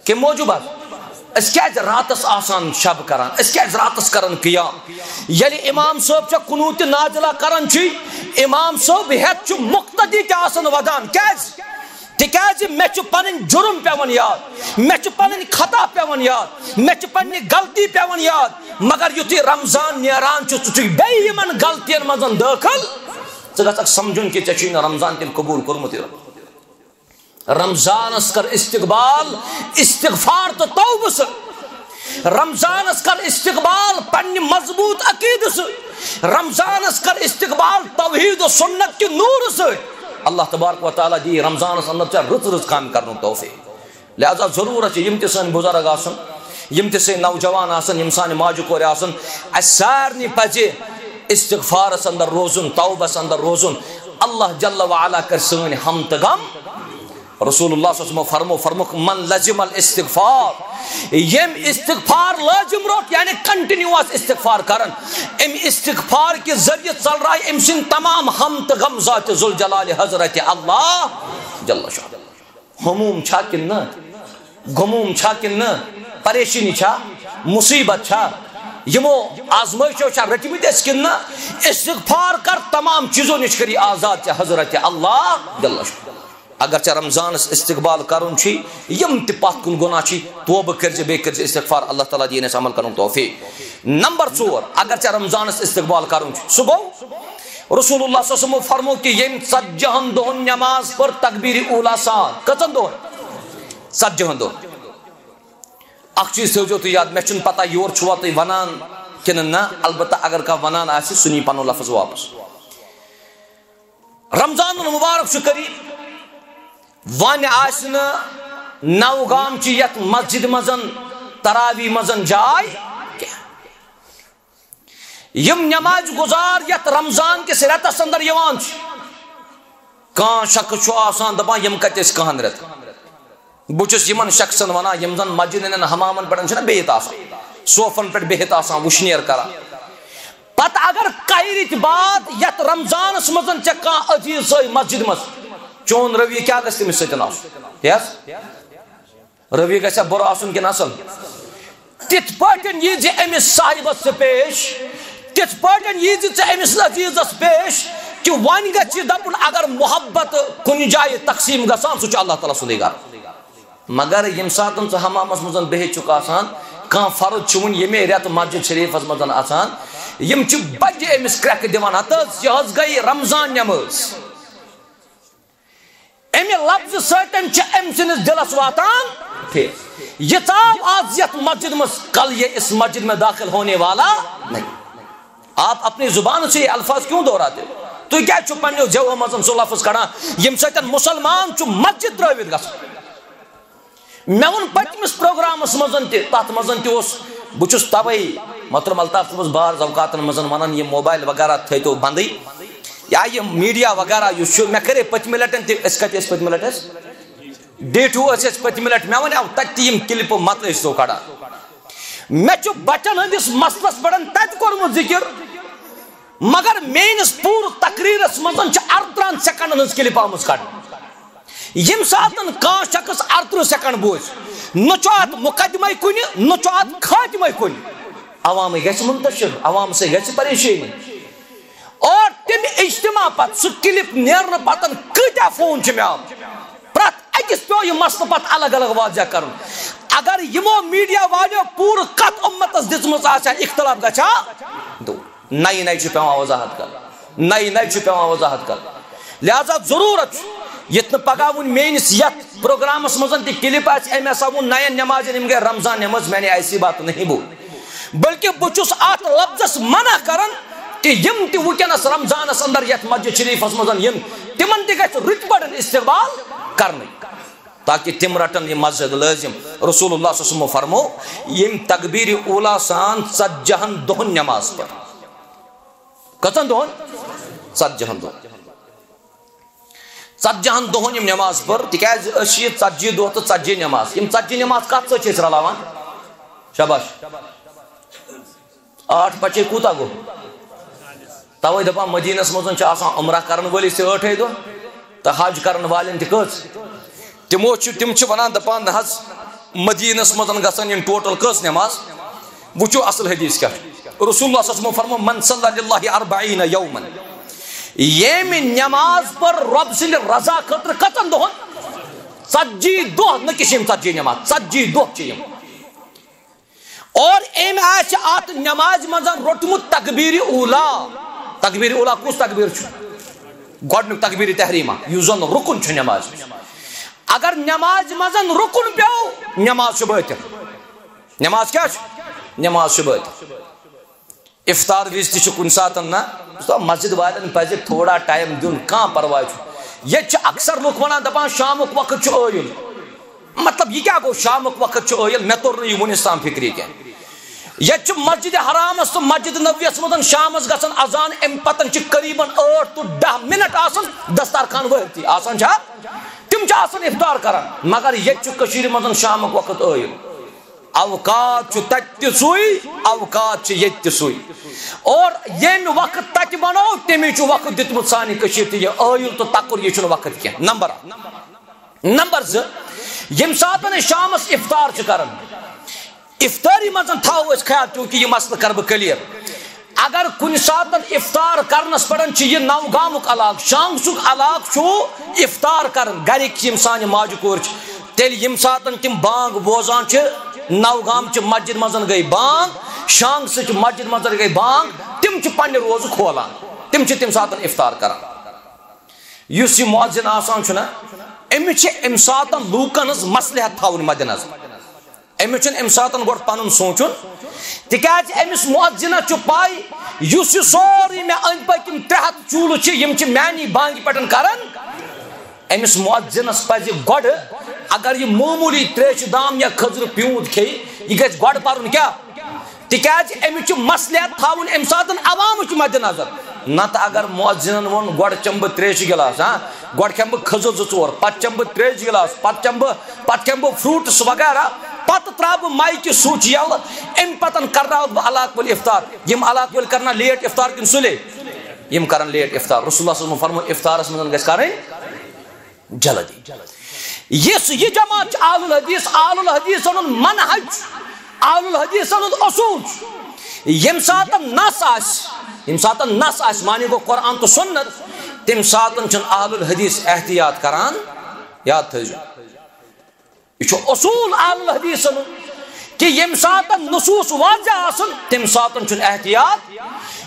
کہ موجود بات اس کیا راتس آسان شب کران اس کیا راتس کرن قیام یلی امام صاحب چا قنوت نازلہ کرن چی امام صاحب ہیت چو مقتدی تے آسان ودان کیز تکیازِ میں چو پنن جرم پیون یاد میں چو پنن خطا پیون یاد میں چو پنن غلطی پیون یاد مگر یوتی رمضان نیران چو چو بے یمن غلطین مزن داخل ژٕ سمجھن کہ ژےٚ چھُے نہٕ رمضان تیٚلہِ قبول کوٚرمُت رمضان اس کر استقبال استغفار تو توبہ سے رمضان اس کر استقبال پنی مضبوط عقید سے رمضان اس کر استقبال توحید و سنت کی نور سے اللہ تبارک و تعالی دی رمضان اس اندر رت رت کام کرنو توفیق لہذا ضرورت یم تہ سن بزرگ آسن یم تہ سن نوجوان آسن یم سان ماجہ کور آسن سارنی پزِ استغفار اندر روزن توبہ اندر روزن اللہ جل وعلا کر سن ہم تغم رسول اللہ صلی اللہ علیہ وسلم فرموک من لزم الاستغفار یم استغفار لازم روک یعنی کنٹینیوس استغفار کرن ام استغفار کے ذریعے چل رہا ہے ام سن تمام ہم غم ذات ذوالجلال حضرت اللہ جل شان ہموم چھا کن نہ غموم چھا کن نہ پریشانی چھا مصیبت چھا یمو آزمائشو چھا رٹمت اس کن نہ استغفار کر تمام چیزوں نش کری آزاد حضرت اللہ جل شان اگر چا رمضان استقبال کرن چھی یم تہ پتھ کن گناہ چھی توبہ کرز بے کرز استغفار اللہ تعالی دین اس عمل کرن توفیق نمبر 4 اگر چا رمضان استقبال کرن چھی سو گو رسول اللہ صلی اللہ علیہ وسلم فرمو کہ یم 7 دہن نماز پر تکبیر اولا سان کتن دہن 7 دہن اخ چیز تھو تو یاد مے پتہ یور چھوا تھی ونان کن نا البتہ اگر کا ونان آسی سنی پنو لفظ واپس رمضان المبارک قریب ون آسن نوگام چی یت مسجد مزن تراوی مزن جائے یم نماز گزار یت رمضان کس رتس اندر یوان کان شخص آسان دپان یم کتس کہن رت بچس یمن شخصن ونا یم زن مسجدن حمامن پہ بہت آسان صوفن پہ بہت آسان وشنیر کران پتہ اگر کہرت بات یت رمضانس مزن ے کان عزیز سی مسجد مز چون روی کیا گھس تمس ستن یس روی گھا بر آسن کن اصل تت پاٹن یہ امس صاحبس پیش تت پاٹن یہ امس عزیزس پیش کہ ون گھ دپن اگر محبت کن جائے تقسیم گسان سہ اللہ تعالیٰ سندے گھر مگر یم سات حمامس مزن بہت چک آسان کان فرد چون یمے رت مسجد شریفس مزن آسان یم بجہ امس کرک دان ہتس یہ گئی رمضان نماز امہ لفظ ستن ام سندس دلس واتان یہ ثاب آج یت مسجد مز کل یہ اس مسجد میں داخل ہونے والا نہیں آپ اپنی زبان سے یہ الفاظ کیوں دہراتے ہو تو کیا پنو جو مزن سو لفظ کڑان یم ستن مسلمان مسجد ترٲوِتھ گژھان مے وون پتمس پروگرامس مزن تت مزن تس بچس توے محترم الطاف صبس بعض اوقاتن مزن ونان یہ موبائل وغیرہ تھو بندی یا یہ میڈیا وغیرہ مے کرے پتمہ لٹن تس کت پتمہ لٹ ڈیٹو پتمہ لٹ مے ون تت یم کلپ مت تو کڑان مے بچن ہندس مسلس پہ تت کورمت ذکر مگر میس پور تقریرس مزن 18 سیکنڈن ہز کلپ آمت کڑ یم ساتن کان شخص 18 سیکنڈ بوز نہ ات مقدمہ کن نہ ات خاتمہ کن عوام گھس منتشر عوام سے گھس پریشانی اور تم اجتماع پت سہ کلپ نیرن پتن کتیا فون مے آم پرت اکس پو یہ مسئلہ پت الگ الگ واضح کرن اگر یمو میڈیا والو پور کت امتس دژمژ آسیا اختلاف گژھا دور نئی نئی پیوان وضاحت کر نئی نئی پیوان وضاحت کر لہذا ضرورت یت پگہ ون میس یت پروگرامس مزن تہ کلپ ام ہسا ون نین نماز گئے رمضان نماز میں نے ایسی بات نہیں بول بلکہ بچس ات لفظس منع کرن کہ یم تہ ونکس رمضانس اندر یت مسجد شریفس مزن یم تمن تہ گژھِ رٕتۍ پٲٹھۍ استقبال کرنے تاکہ تم رٹن یہ مسجد لازم رسول اللہ صلی اللہ علیہ وسلم فرمو یم تکبیر اولا سان 40 دہن نماز پر کتن دہن 40 دہن 40 دہن یم نماز پر تکیاز اس یہ 40 دہ تو 40 نماز یم 40 نماز کت س رلاوان شاباش 8 بچے کوتا گو توے دپان مدینس مزن آسان عمرہ کرن وٲلِس تہِ 8 دہ تو حج کرن والن تہِ کٔژ تم ونان دپان نہ مدینس مزن گژھن یم ٹوٹل کٔژ نماز وچو اصل حدیث کیا رسول اللہ صلی اللہ علیہ وسلم فرمو من صلی للہ 40 یوما یم نماز پر رب سند رضا خاطر کتن دہن 40 دہ نہ کہ 40 نماز 40 دہ چیم اور ام ات نماز مزن روٹمت تکبیر اولا کس تکبیر گۄڈنیُک تکبیر تحریمہ یُس زن رکن چھ نماز اگر نماز مزن رکن پیو نماز باطل نماز کیا نماز باطل افطار وز تہ کن سات نا مسجد والن پز تھوڑا ٹائم دن کھانا پرواہ یہ اکثر لوگ ونان دپان شامک وقت عیل مطلب یہ کیا گو شامک وقت عیل مے تور نہ یہ ونس تام فکری کی یہ مسجد حرامس تو مسجد نبویس مزن شامس گژھن اذان ام پتن قریباً 8 to 10 منٹ آسان دستارخان وہتی آسان چھا تم آسان افطار کران مگر یہ مزن شامک وقت عیل اوقات تت سوئی اوقات یہ سوئی اور یم وقت تت بنو تمی وقت دتمت سانہ تہ یہ عیل تو تکر یہ وقت کی نمبر 2 یم سات شامس افطار کران افطاری مزن تھو خیال کیونکہ یہ مسئلہ کر بہ کلیر اگر کن سات افطار کرنس پڑن یہ نوگامک علاقہ شانگسک علاقہ افطار کرن گرک سانہ ماجہ کور تیل یم سات تم بانگ بوزان نوگام چہ مسجد مزن گئی بانگ شانگ سچ مسجد مزن گئی بانگ تم پنہ روز کھولان تم سات افطار کران اس یہ مؤذن آسان ام سات لوکن ہز مصلحت تھاون مد نظر امس ام ساتن گوڑ پن سوچن تکیاز امس مؤذنہ پائی اس سوری میں اند پکم 300 چولہ میانی بانگہ پہ کران امس مؤذنس پزِ گوڑ اگر یہ معمولی تریش دام یا کھزر پیوند کھے یہ گژھِ گوڑ پرن کیا تکیاز امچ مصلحت تھاون ام ساتن عوامچ مد نظر نت اگر مؤذنن ون گوڑ چم بہ تریش گلاس گوڑ کھم بہ کھزر 2 پتہ چم بہ تریش گلاس پتہ کھم بہ فروٹس وغیرہ پتہ ترا بہ مائکہ سوچ یل ام پتن کرناو بہ علاق ول افطار یم علاق ول کرنا لیٹ افطار کن سلے یم کرن لیٹ افطار رسول اللہ صلی اللہ علیہ وسلم فرمو افطارس من گژھِ کرٕنۍ جلدی یہ جماعت آل الحدیث منہج آل الحدیث اصول یم ساتن نس آس معنی گو قرآن تو سنت تم ساتن چن آل الحدیث احتیاط کران یاد تھیو یہ اصول آل الحدیث کہ یم ساتن نصوص واضح آسن تم ساتن چن احتیاط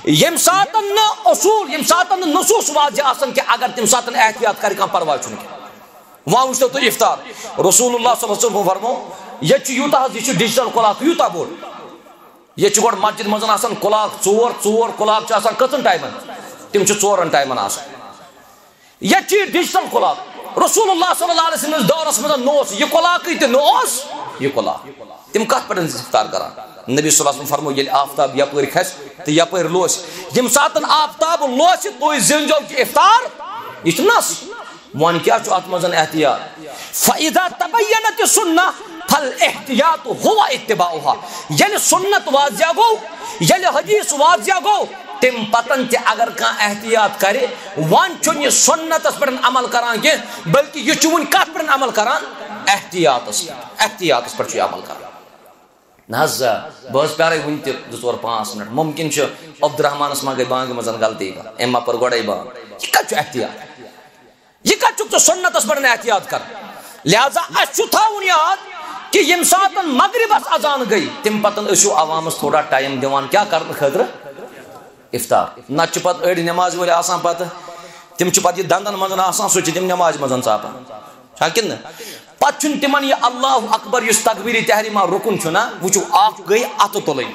یم ساتن اصول یم ساتن نصوص واضح آسن کہ اگر تم ساتن احتیاط کر کان پرواہ چھن وہاں وچھو تو افطار رسول اللہ صلی اللہ علیہ وسلم فرمو یہ یوتہ یہ ڈیجیٹل کلاک یوتہ بوڑ یہ گوڑ مسجد مزن آسان کلاک 4 کلاک آسان کتن ٹائمن تم 4 ٹائمن آسان یہ ڈیجیٹل کلاک رسول اللہ صلی اللہ علیہ وسلم دورس مزن نوس یہ کلاک تہ نوس یہ کلاک تم کت پہ افطار کران نبی صلی اللہ علیہ وسلم فرمو یل آفتاب یپر کھس تو یپر لوس یم ساتن آفتاب لوس تو زنجو کہ افطار یہ نس وان کیا ات مزن احتیاط فاذا تبینت السنہ فالاحتیاط هو اتباعها یعنی سنت واضح گو یعنی حدیث واضح گو تم پتن تہ اگر کان احتیاط کرے وان چون یہ سنتس پر عمل کران کہ بلکہ یہ چون کت پر عمل کران احتیاطس پر عمل کران ناز بہت پیارے ون تہ 2-4-5 منٹ ممکن عبد الرحمانس ما گئی بانگ مزن غلطی اما پر گوڑے بانگ یہ کت احتیاط یہ کت تو سنتس پر احتیاط کر لہذا اس تھاون یاد کہ یم ساتن مغربس اذان گئی تم پتن اسو عوامس تھوڑا ٹائم دیوان کیا کرنے خاطر افطار نت پت اڑ نماز ول آسان پتہ تم پتہ یہ دندن مزن آسان سو تم نماز مزن ژاپان چھا کن پتہ چھن تمن یہ اللہ اکبر یس تکبیر تحریمہ رکن چھنا وچو اخ گئی ات تلن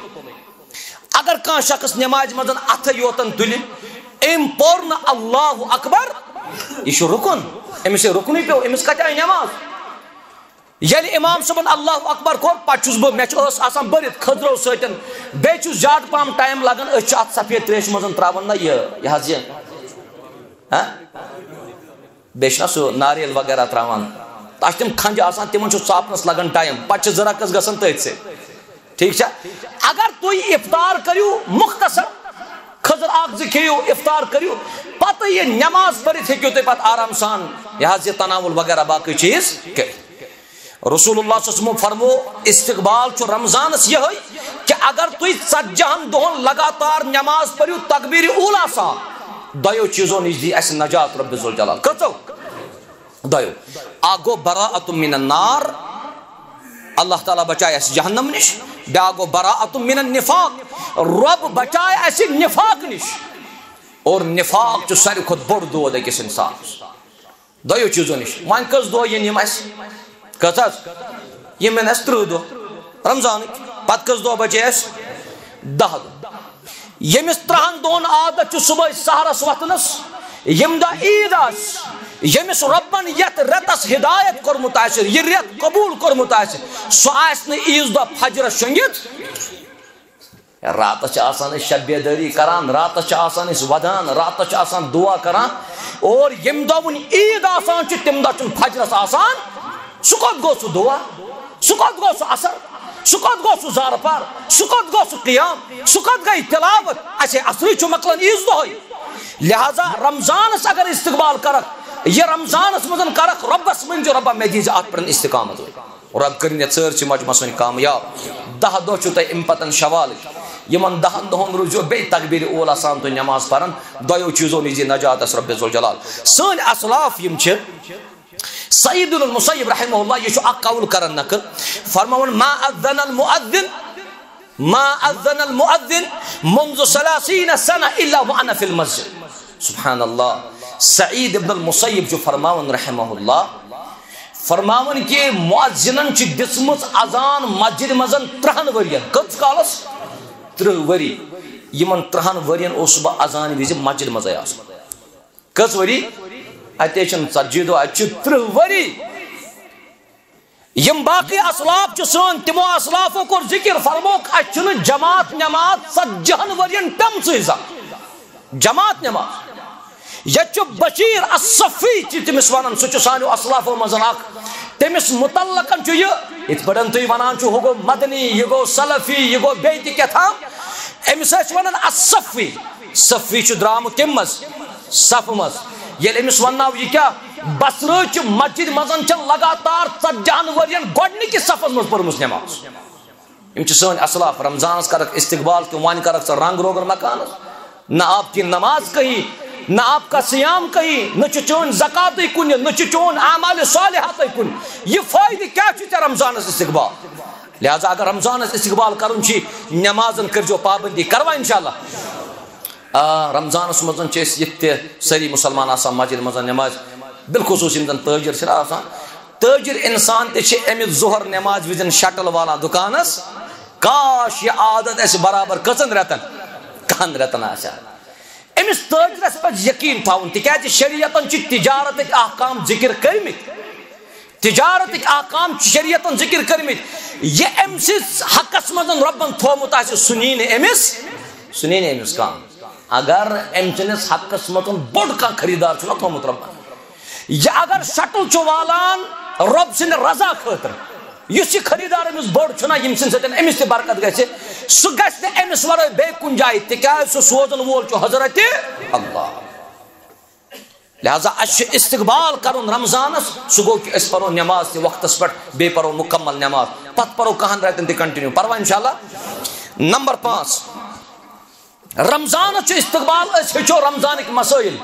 اگر کان شخص نماز مزن ات یوتن تل ام پورن اللہ اکبر یہ رکن امس رکن پیو امس کت آئی نماز یل امام صبن اللہ اکبر کور پہ بہ مے آسان برت کھدرو ستن بیس زیادہ پہم ٹائم لگان ات سفید تریش مزن تراون نا یہ حض یہ بیس نا سہ ناریل وغیرہ تراوان تک تم کھنج آسان تمن ژاپنس لگان ٹائم پتہ زرکس گژھان تٔتھۍ سے ٹھیک اگر تھی افطار کریو مختصر کھزر اخ زٕ کھیو افطار کریو پتہ یہ نماز پڑھت ہیکو تھی پتہ آرام سان یہ تناول وغیرہ باقی چیز کر رسول اللہ صلی اللہ علیہ وسلم فرمو استقبال چھ رمضانس یہ کہ اگر تھی 40 دہن لگاتار نماز پڑھو تکبیر اولا سا دو چیزوں نش دی اس نجات رب ذوالجلال کتو دو آگو براءت من النار اللہ تعالیٰ بچائے اس جہنم نش بیاگو براءت من النفاق رب بچائے اس نفاق نش اور نفاق جو ساری خود بڑھ دو دے کس انسان دو چیزوں نش وان کس دو یہ نیم اس کس یہ میں اس 3 دو رمضان پت کس دو بچے اس 10 دو یمس 3 دون عادت صبح سحرس وتنس یم دا عید اس یمس ربن یت رتس ہدایت کورمت آس یہ رت قبول کورمت آس سو آس نہ عیز دہ فجر شنگت راتس آسان شب بیداری کران راتس آسان ودان راتس آسان دعا کران اور یم دہ ون عید آسان تم دہ فجرس آسان سہ کت گو سہ دعا سہ کت گو سہ اثر سہ کت گو سہ زار پار سہ کت گو سہ قیام سہ کت گئی تلاوت اچھے اصری مکلان عیز دہ لہذا رمضانس اگر استقبال کرک یہ رمضانس مزن کرک ربس من جو ربا میں دیز ات پر استقامت رب کرن یہ ثر مجمع سن کامیاب 10 دہ چھ تہ ام پتن شوال یمن 10 دہن روزو بے تکبیر اولا سان تو نماز پرن دو چیزوں نش نجات اس رب ذوالجلال سن اسلاف یم چھ سعید المسیب رحمہ اللہ یہ اک قول کرن نقل فرماون ما اذن المؤذن منذ 30 سنة الا وانا في المسجد سبحان اللہ سعید ابن المسیب جو فرماون رحمہ اللہ فرماون کہ مؤذنن چھ دسمت اذان مسجد مزن 30 ورین کت کالس 30 وری یمن 30 ورین اوس با اذان وز مسجد مزے آس کس وری اتے چھ ژتجی دو اچ 30 وری یم باقی اسلاف چھ سون تمو اسلافو کور ذکر فرموک اچن جماعت نماز 70 ورین تم سیزا جماعت نماز یچ بشیر الصفی چھ تمس ونن سچ سانو اسلافو مزناک تمس متعلقن چھ یہ ات بڑن تو ونان چھ ہوگو مدنی یہ گو سلفی یہ گو بیت کیتھا امس ونن الصفی صفی چھ درام کمس صف مس یل امس وناو یہ کیا بصرہ چھ مسجد مزن چھ لگاتار 40 ورین گڈنی کی صف مز پرمس نماز یم چھ سن اسلاف رمضان کرک استقبال کہ وان کرک رنگ روغن مکان نہ آپ کی نماز کہیں نہ آپ کا سیام کہیں نہ چون زکات کن نہ چون اعمال صالحات کن یہ فائدہ کیا چھ رمضان استقبال لہذا اگر رمضان استقبال کرن چھ نمازن کرجو پابندی کروا انشاءاللہ رمضان مزن چھ یہ سری مسلمان آسان مسجد مزن نماز بالخصوص یم تاجر چھ آسان تاجر انسان تے چھ امس ظہر نماز وزن شٹل والا دکانس کاش یہ عادت اس برابر کچن رتن کہن رتن آسان امس تاجرس پہ یقین تھاون تکیازِ شریعتن چھ تجارت احکام ذکر کرمت تجارت احکام شریعتن ذکر کرمت یہ امس حقس مزن ربن تھومت آسہ سنین امس کام اگر امسنس حقس مزن بوڑ کا خریدار چھنا تھومت ربن یہ اگر شٹل چھ والان رب سن رضا خاطر اس خریدار امس بوڑ چھنا یم سن سن امس تہ برکت گژھِ سہ گژھِ نہٕ امس ورٲے بیٚیہِ کُنہِ جایہِ تِکیازِ سُہ سوزن وول چھُ حضرت اللہ لہذا اسہ استقبال کرن رمضانس سہ گو کہ اس پرو نماز تہ وقتس پہ بیٚیہِ پرو مکمل نماز پتہ پرو کہن رتن تہ کنٹینیو پروا انشاءاللہ نمبر 5 رمضان چھ استقبال اس ہچو رمضانک مسائل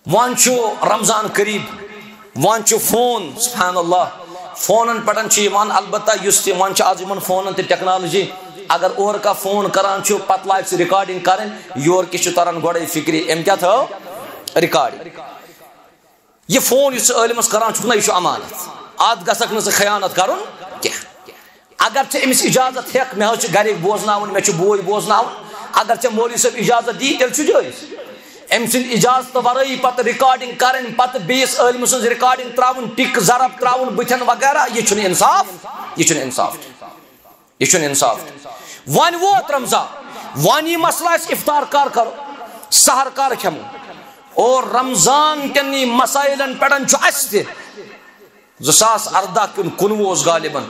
وان چھو رمضان قریب وان چھو فون سبحان اللہ فونن پٹن چھ البتہ اس تہ ون آج ان فونن تہ ٹیکنالوجی اگر اور کا فون کران چھ پتہ لائف سے ریکارڈنگ کریں یور کس تران گوڑے فکری ام کیا تھو ریکارڈ یہ فون اس علمس کران چھ یہ امانت ات گسک نہ خیانت کرن کی اگر ژے امس اجازت ہیک مے چھ گھرک بوزناون مے چھ بوے بوزناون اگر ژے مولوی صاحب اجازت دی تیل چھ جائز ام سن اجازت ورٲیی پتہ ریکارڈنگ کریں پتہ بیس علم سن ریکارڈنگ تراون ٹک ضرب تراون بتن وغیرہ یہ چھن انصاف یہ چھن انصاف ون ووت رمضان ون یہ مسئلہ اس افطار کار کرو سحر کار کھمو اور رمضان کن مسائلن پڑن چھ اس تہ 2014 کن 19 غالباً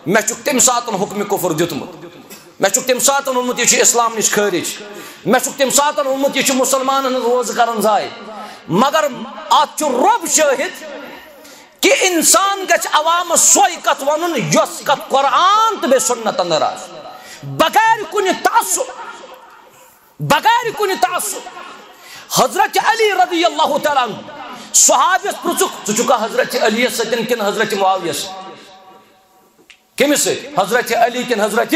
مے چھ تم ساتن حکم کفر دیتمت مے چھ تم ساتن اونمت یہ اسلام نش خارج مے چھ تم ساتن اونمت یہ مسلمان روز کرن ضائع مگر ات چھ رب شاہد کہ انسان گچھ عوام سوئی کت ونن یس کت قرآن تو بے سنت اندر آس بغیر کن تعصب حضرت علی رضی اللہ تعالیٰ عنہ صحابیس پرچک ژٕ چھُکھا حضرت علی سۭتۍ کِنہٕ حضرت معاویہ کٔمِس سۭتۍ حضرت علی کِنہٕ حضرت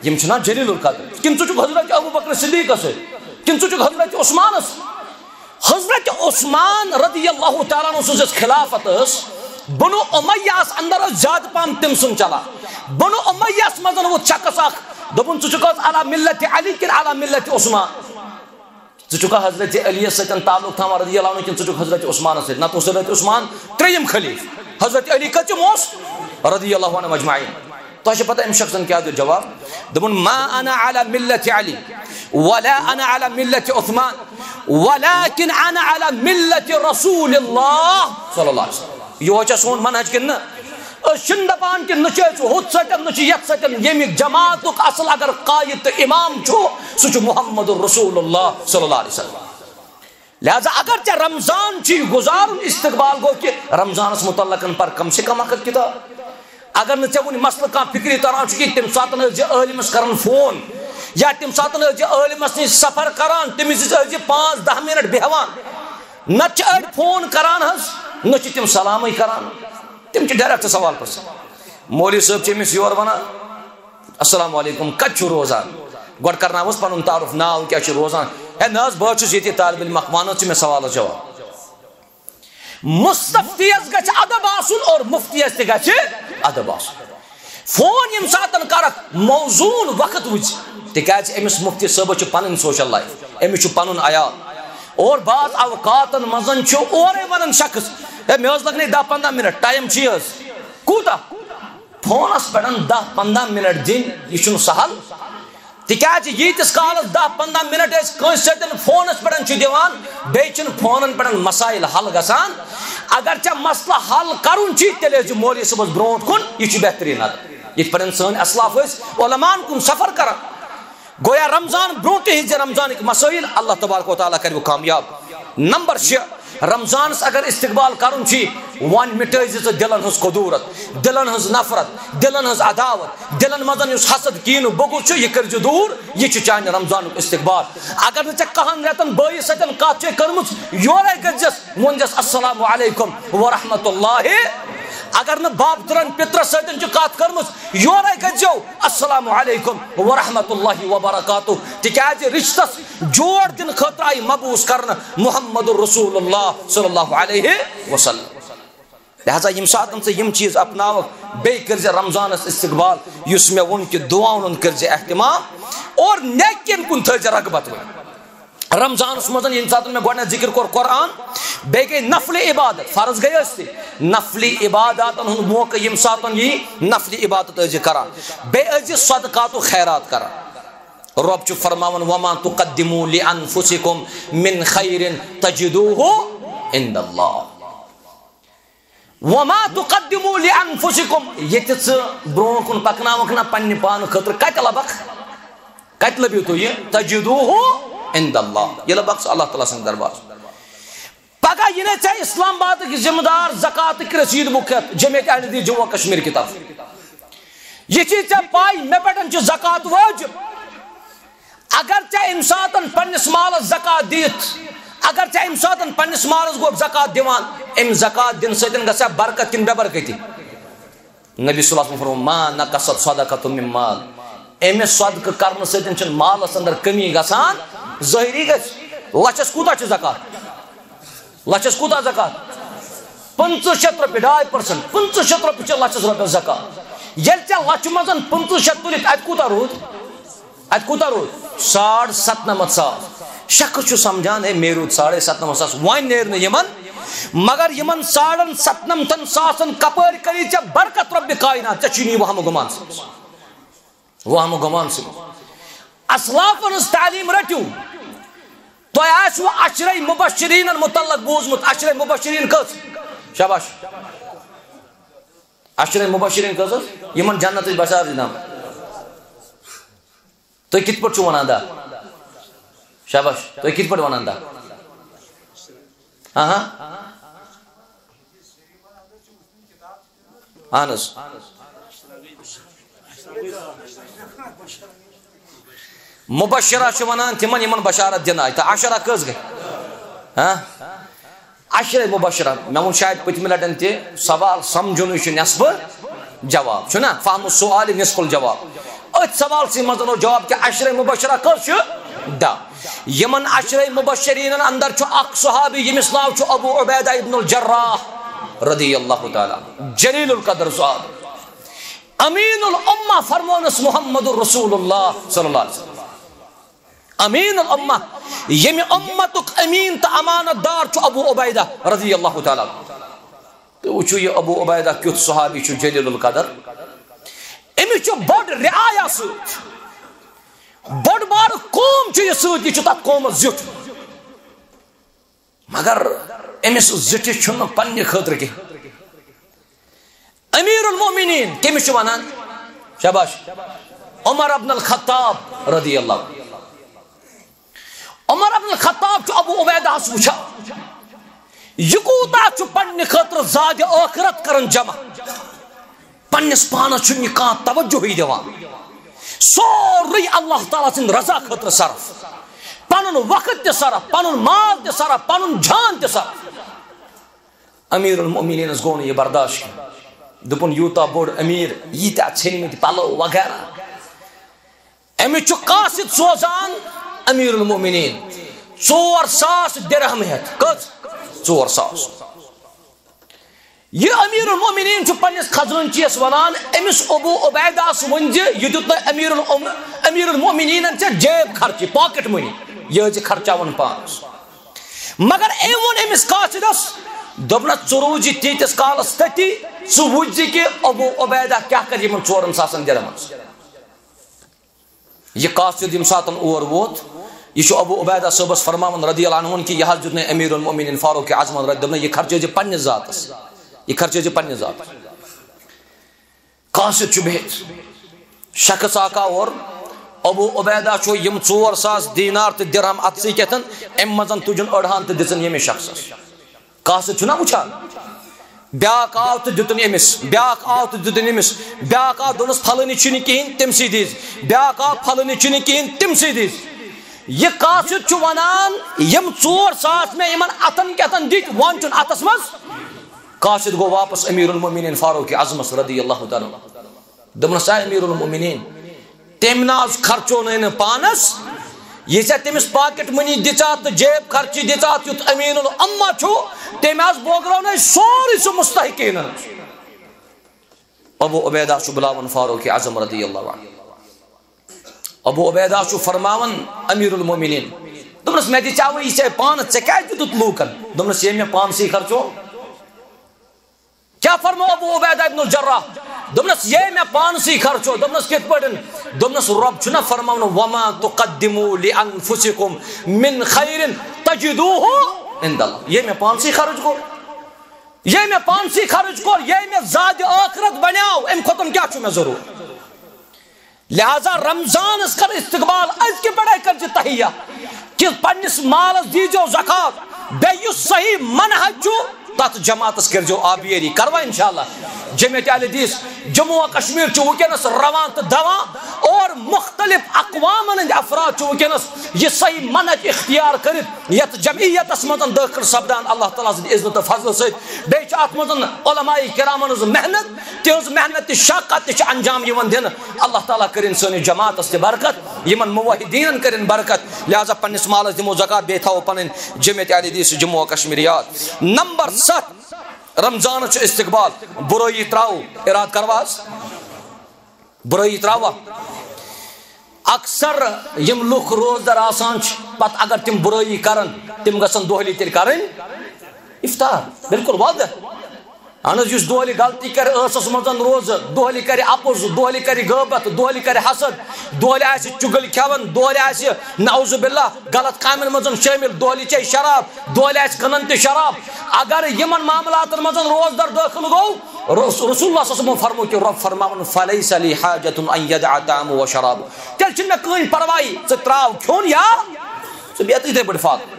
یم چھنا جلیل القدر کِنہٕ ژٕ چھُکھ حضرت ابو بکر صدیقس سۭتۍ کِنہٕ ژٕ چھُکھ حضرت عثمانس حضرت عثمان رضی اللہ تعالیٰ عنہ سٕنٛز خلافت ٲس بنو امیہ اندر زیادٕ پہم تم سُنٛد چلان بنو امیہ منٛز ووت شخص اکھ دوٚپُن ژٕ چھُکھ حظ علی ملت علی کِنہٕ علی ملت عثمان ژٕ چھُکھا حضرت علی سۭتۍ تعلق تھاوان رضی اللہ عنہ کِنہٕ ژٕ چھُکھ حضرت عثمانس سۭتۍ نتہٕ اوس حضرت عثمان ترٛیٚیِم خلیف حضرت علی کٔژِم اوس رضی اللہ عنہ اجمعین تۄہہِ چھِ پتہ أمۍ شخصن کیٛاہ دیُت جواب دوٚپُن ما انا علی ملت علی ولا انا علی ملت عثمان ولكن انا علی ملت رسول اللہ صلی اللہ علیہ وسلم یہ چھا سون منہج کِنہٕ نہ أسۍ چھِنہٕ دپان کہِ نہ چھِ أسۍ ہُتھ سۭتۍ نہ چھِ یتھ سۭتۍ ییٚمہِ جماعتُک اصل اگر قائد تہٕ امام چھُ سُہ چھُ محمد رسول اللہ صلی اللہ علیہ وسلم لہذا اگر ژےٚ رمضان چھی گزارن استقبال گو کہ رمضانس متعلقن پر کم سے کم اکھ کتاب اگر نہ ژےٚ وُنہِ مسلہٕ کانٛہہ فکری تران چھُ کینٛہہ تمہِ ساتہٕ ٲسۍ زِ عٲلمس کران فون یا تمہِ ساتہٕ ٲسۍ زِ عٲلمس نِش سفر کران تٔمِس نِش ٲسۍ زِ 5-10 منٹ بیٚہوان نتہٕ چھِ أڑۍ فون کران حظ نہ چھِ تِم سلامٕے کران تم چھِ ڈائریکٹ سوال پرژھان مولوی صٲب چھِ أمِس یورٕ ونان السلام علیکم کتہِ چھُو روزان گۄڈٕ کرناوس پنُن تعارُف ناو کیٛاہ چھُ روزان ہے نہ حظ بہٕ حظ چھُس ییٚتہِ طالب علم اکھ ون حظ ژٕ مےٚ سوالس جواب مستفتیس گچھ ادب آسن اور مفتیس تہ گچھ ادب آسن فون یم ساتن کرک موزون وقت وچ تکیاز امس مفتی صاحب چھ پنن سوشل لائف امس چھ پنن عیال اور بعض اوقاتن مزن چھ اورے ونن شخص مے اوس لگنے 10-15 منٹ ٹائم چیز کوتا فونس پڑن 10-15 منٹ دن یہ چھ سہل تکیاز یتس کالس 10-15 منٹ اس کنس سٹن فونس پڑن چھ دیوان بیچن فونن پڑن مسائل حل گسان اگر چھ مسئلہ حل کرن چھ تیلے جو مولوی صاحب برونٹ کن یہ چھ بہترین یہ پڑن سن اسلاف علماء کن سفر کر گویا رمضان برونٹ ہی رمضان کے مسائل اللہ تبارک و تعالی کرو کامیاب نمبر 6 رمضان اگر استقبال کرن چھ ون مٹائز دلن ہز قدورت دلن ہز نفرت دلن ہز عداوت دلن مزن اس حسد کین بغض چھ یہ کر دور یہ چھ چان رمضان استقبال اگر نہ کہن رتن بٲیِس سۭتۍ کتھ چھ کرمٕژ یورے گژھس ونجس السلام علیکم ورحمۃ اللہ اگر نہ باپ ترن پتر سۭتۍ چھ کتھ کرمٕژ یورے گژھو السلام علیکم ورحمۃ اللہ وبرکاتہ تکیاز رشتس جوڑ دن خاطر آئی مبعوث کرنا محمد رسول اللہ صلی اللہ علیہ وسلم لہذا یم ساتن سے یم چیز اپناو بے کرز رمضان استقبال یس میں ون کہ دعاؤن کرز اہتمام اور نیکین کن تھج رغبت رمضان اس مزن یم ساتن میں گوڑنا ذکر کر قرآن بے گئی نفل عبادت فرض گئی استی نفل عبادات ہن موقع یم ساتن یہ نفل عبادت از کرا بے از صدقات و خیرات کرا رب چھ فرماون وما تقدموا لانفسکم من خیر تجدوه عند اللہ وما تقدموا لانفسکم یتس برون کن پکنا وکنا پنہ پان خاطر کت لبک کت لبیو تو یہ تجدوه عند اللہ یہ لبک اللہ تعالی سن دربار پگہ یہ نہ چاہے اسلام آباد کی ذمہ دار زکات کی رسید بکت جمعیت اہل حدیث جموں کشمیر کی طرف یہ چیز چھ پائی مے پٹن چھ زکات واجب اگر چاہے امساتن پنس مالس زکات دیت اگر چاہے امساتن پنس مالس گو زکات دیوان ام زکات دن سیدن گسا برکت کن بے برکتی نبی صلی اللہ علیہ وسلم فرمو ما نقصت صدقت من مال ام صدق کرن سیدن چن مالس اندر کمی گسان ظاہری گس لچس کوتا چھ زکات لچس کوتا زکات 500 رۄپیہِ 2.5% 500 رۄپیہِ چھ لچس رۄپیس زکات یل چھ لچ مزن 500 تُلِتھ ات کوتا رود ات کوتا رود 97,500 شخص چھ سمجھان ہے مے رود 97,500 وان نیرن یمن مگر یمن 97,500 کپر کری چھ برکت رب کائنات چنی وہم گمان سے اسلافن تعلیم رٹو تو آسو عشرہ مبشرین متعلق بوزمت عشرہ مبشرین کس شاباش عشرہ مبشرین کس یمن جنت بشار دینام تو کت پٹ چھو ونان دا شاباش تو کت پٹ ونان دا ہاں آنس مبشرہ چھ ونان تمن یمن بشارت دن آئی تو عشرہ کس گئی ہاں عشرہ مبشرہ میں ون شاید پتم لٹن تہ سوال سمجھن نصف جواب چھنا فهم السؤال نصف الجواب ات سوال سی مزن جواب کہ عشرہ مبشرہ کس دا یمن عشرہ مبشرین اندر چھ اخ صحابی یمس ناو چھ ابو عبیدہ ابن الجراح رضی اللہ تعالی جلیل القدر صحابی امین الامہ فرمونس محمد رسول اللہ صلی اللہ علیہ وسلم امین الامہ یم امتک امین تا امانت دار چھ ابو عبیدہ رضی اللہ تعالی تو وچھو یہ ابو عبیدہ کیت صحابی چھ جلیل القدر امی چھ بڑ رعایا سوت بڑ بار قوم چھ یہ سوت یہ چھ تا قوم زیٹ مگر امس زٹی چھن پنہ خاطر کی امیر المومنین کمس چھ ونان شاباش عمر ابن الخطاب رضی اللہ عمر ابن الخطاب چھ ابو عبیدہ وچھا یہ کوتا چھ پنہ خاطر زاد آخرت کرن جمع پنس پانس چھ کان توجہ ہی دیوان سوری اللہ تعالیٰ سن رضا خاطر صرف پنن وقت تہ صرف پنن مال تہ صرف پنن جان تہ صرف امیر المؤمنین اس گون یہ برداشت دپن یوتا بوڑ امیر ییتا ژھنمت پلو وغیرہ امس چھ قاصد سوزان امیر المؤمنین 4,000 درہم ہیت کس 4,000 یہ امیر المومنین پنس خزانچیس ونان امس ابو عبیدہ ون یہ دت امیر المومنین جیب خرچی پاکٹ منی یہ خرچاون پانس مگر ام ون امس قاصدس دپنس ژٕ روٗزِ تیٖتِس کالس تٔتی ژٕ وٕچھ کہ ابو عبیدہ کیا کر یمن 4 ساسن دِنن منٛز یہ قاصد یم ساتن اور ووت یہ ابو عبیدہ صٲبس فرماون رضی اللہ عنہ کہ یہ دیت امیر المومنین فاروق اعظم رضی اللہ عنہ یہ خرچ پنس ذاتس یہ خرچ پنس ذات قاصد بہت شخص آکا اور ابو عبیدہ یم 4 ساس دینار تو درہم ات سکن ام مزن تجن اڑہان تو دن یمس شخص قاصد چھنا وچھان بیاکھ آو تو دتن امس بیاکھ آو تو دتن امس بیاکھ آو دونس پھلنی چھنی کہین تم سی دیز بیاکھ آو پھلنی چھنی کہین تم سی دیز یہ قاصد چھ ونان یم 4 ساس میں یمن اتن کتن دت ون چھ اتس مز قاصد گو واپس امیر المومنین فاروق اعظم رضی اللہ تعالی دمنس امیر المومنین تم ناز خرچو نین پانس یہ تمس پاکٹ منی دچا تو جیب خرچی دچا یت امین الامہ چھو تم آز بوگرو سوری سہ مستحقین ابو عبیدہ بلاون فاروق اعظم رضی اللہ عنہ ابو عبیدہ فرماون امیر المومنین دمنس میں دچاو یہ پانس ٹھیک دت لوکن دمنس یہ میں پانسی خرچو کیا فرمو ابو عبیدہ ابن الجراح دمنس یہ میں پانسی خرچو دمنس کت پڑن دمنس رب چھنا فرماون وما تقدموا لانفسکم من خیر تجدوه عند اللہ یہ میں پانسی خرچ کو یہ میں پانسی خرچ کو یہ میں زاد آخرت بناو ام ختم کیا چھو میں ضرور لہذا رمضان اس کر استقبال از کی پڑھائی کر تحیہ کہ پنس مالس دیجو زکات بے صحیح منہج چھو تات جماعتس کرجو آبیری کروا انشاءاللہ جمعیت اہل حدیث جموں و کشمیر چھ ونکس روان تو دواں اور مختلف اقوام افراد چھ ونکس یہ صحیح منہج اختیار کرت یت جمعیتس مزن داخل سپدان اللہ تعالیٰ سن عزت و فضل ست بیچ ات مزن علماء کرامن ہز محنت تہذ محنت شقت تہ انجام یوان دن اللہ تعالیٰ کرن سن جماعتس تہ برکت یمن موحدین کرن برکت لہذا پنس مالس دمو زکات بے تھاو پنن جمعیت اہل حدیث جموں و کشمیر یاد نمبر 7 رمضان چھ استقبال برائی تراو اراد کرواز برائی تراوا اکثر یم لوک روزدار آسان پت اگر تم برائی کرن تم گسن دہلی تیل کرن افطار بالکل واضح اہن اس دہلی غلطی کر اسس مزن روز دہلی کر اپز دہلی کر غیبت دہلی کر حسد دہلی آس چگل کھون دہلی آس نعوذ باللہ غلط کامن مزن شامل دہلی چے شراب دہلی آس کنن تہ شراب اگر یمن معاملات مزن روزدار داخل گو رسول اللہ صلی اللہ علیہ وسلم فرمو کہ رب فرماون فلیس لی حاجت ان یدع طعام و شراب تیل چھن کہیں پروائی ژٕ تراو کھیون یا ژٕ بیت یتھے پٲٹھۍ فاق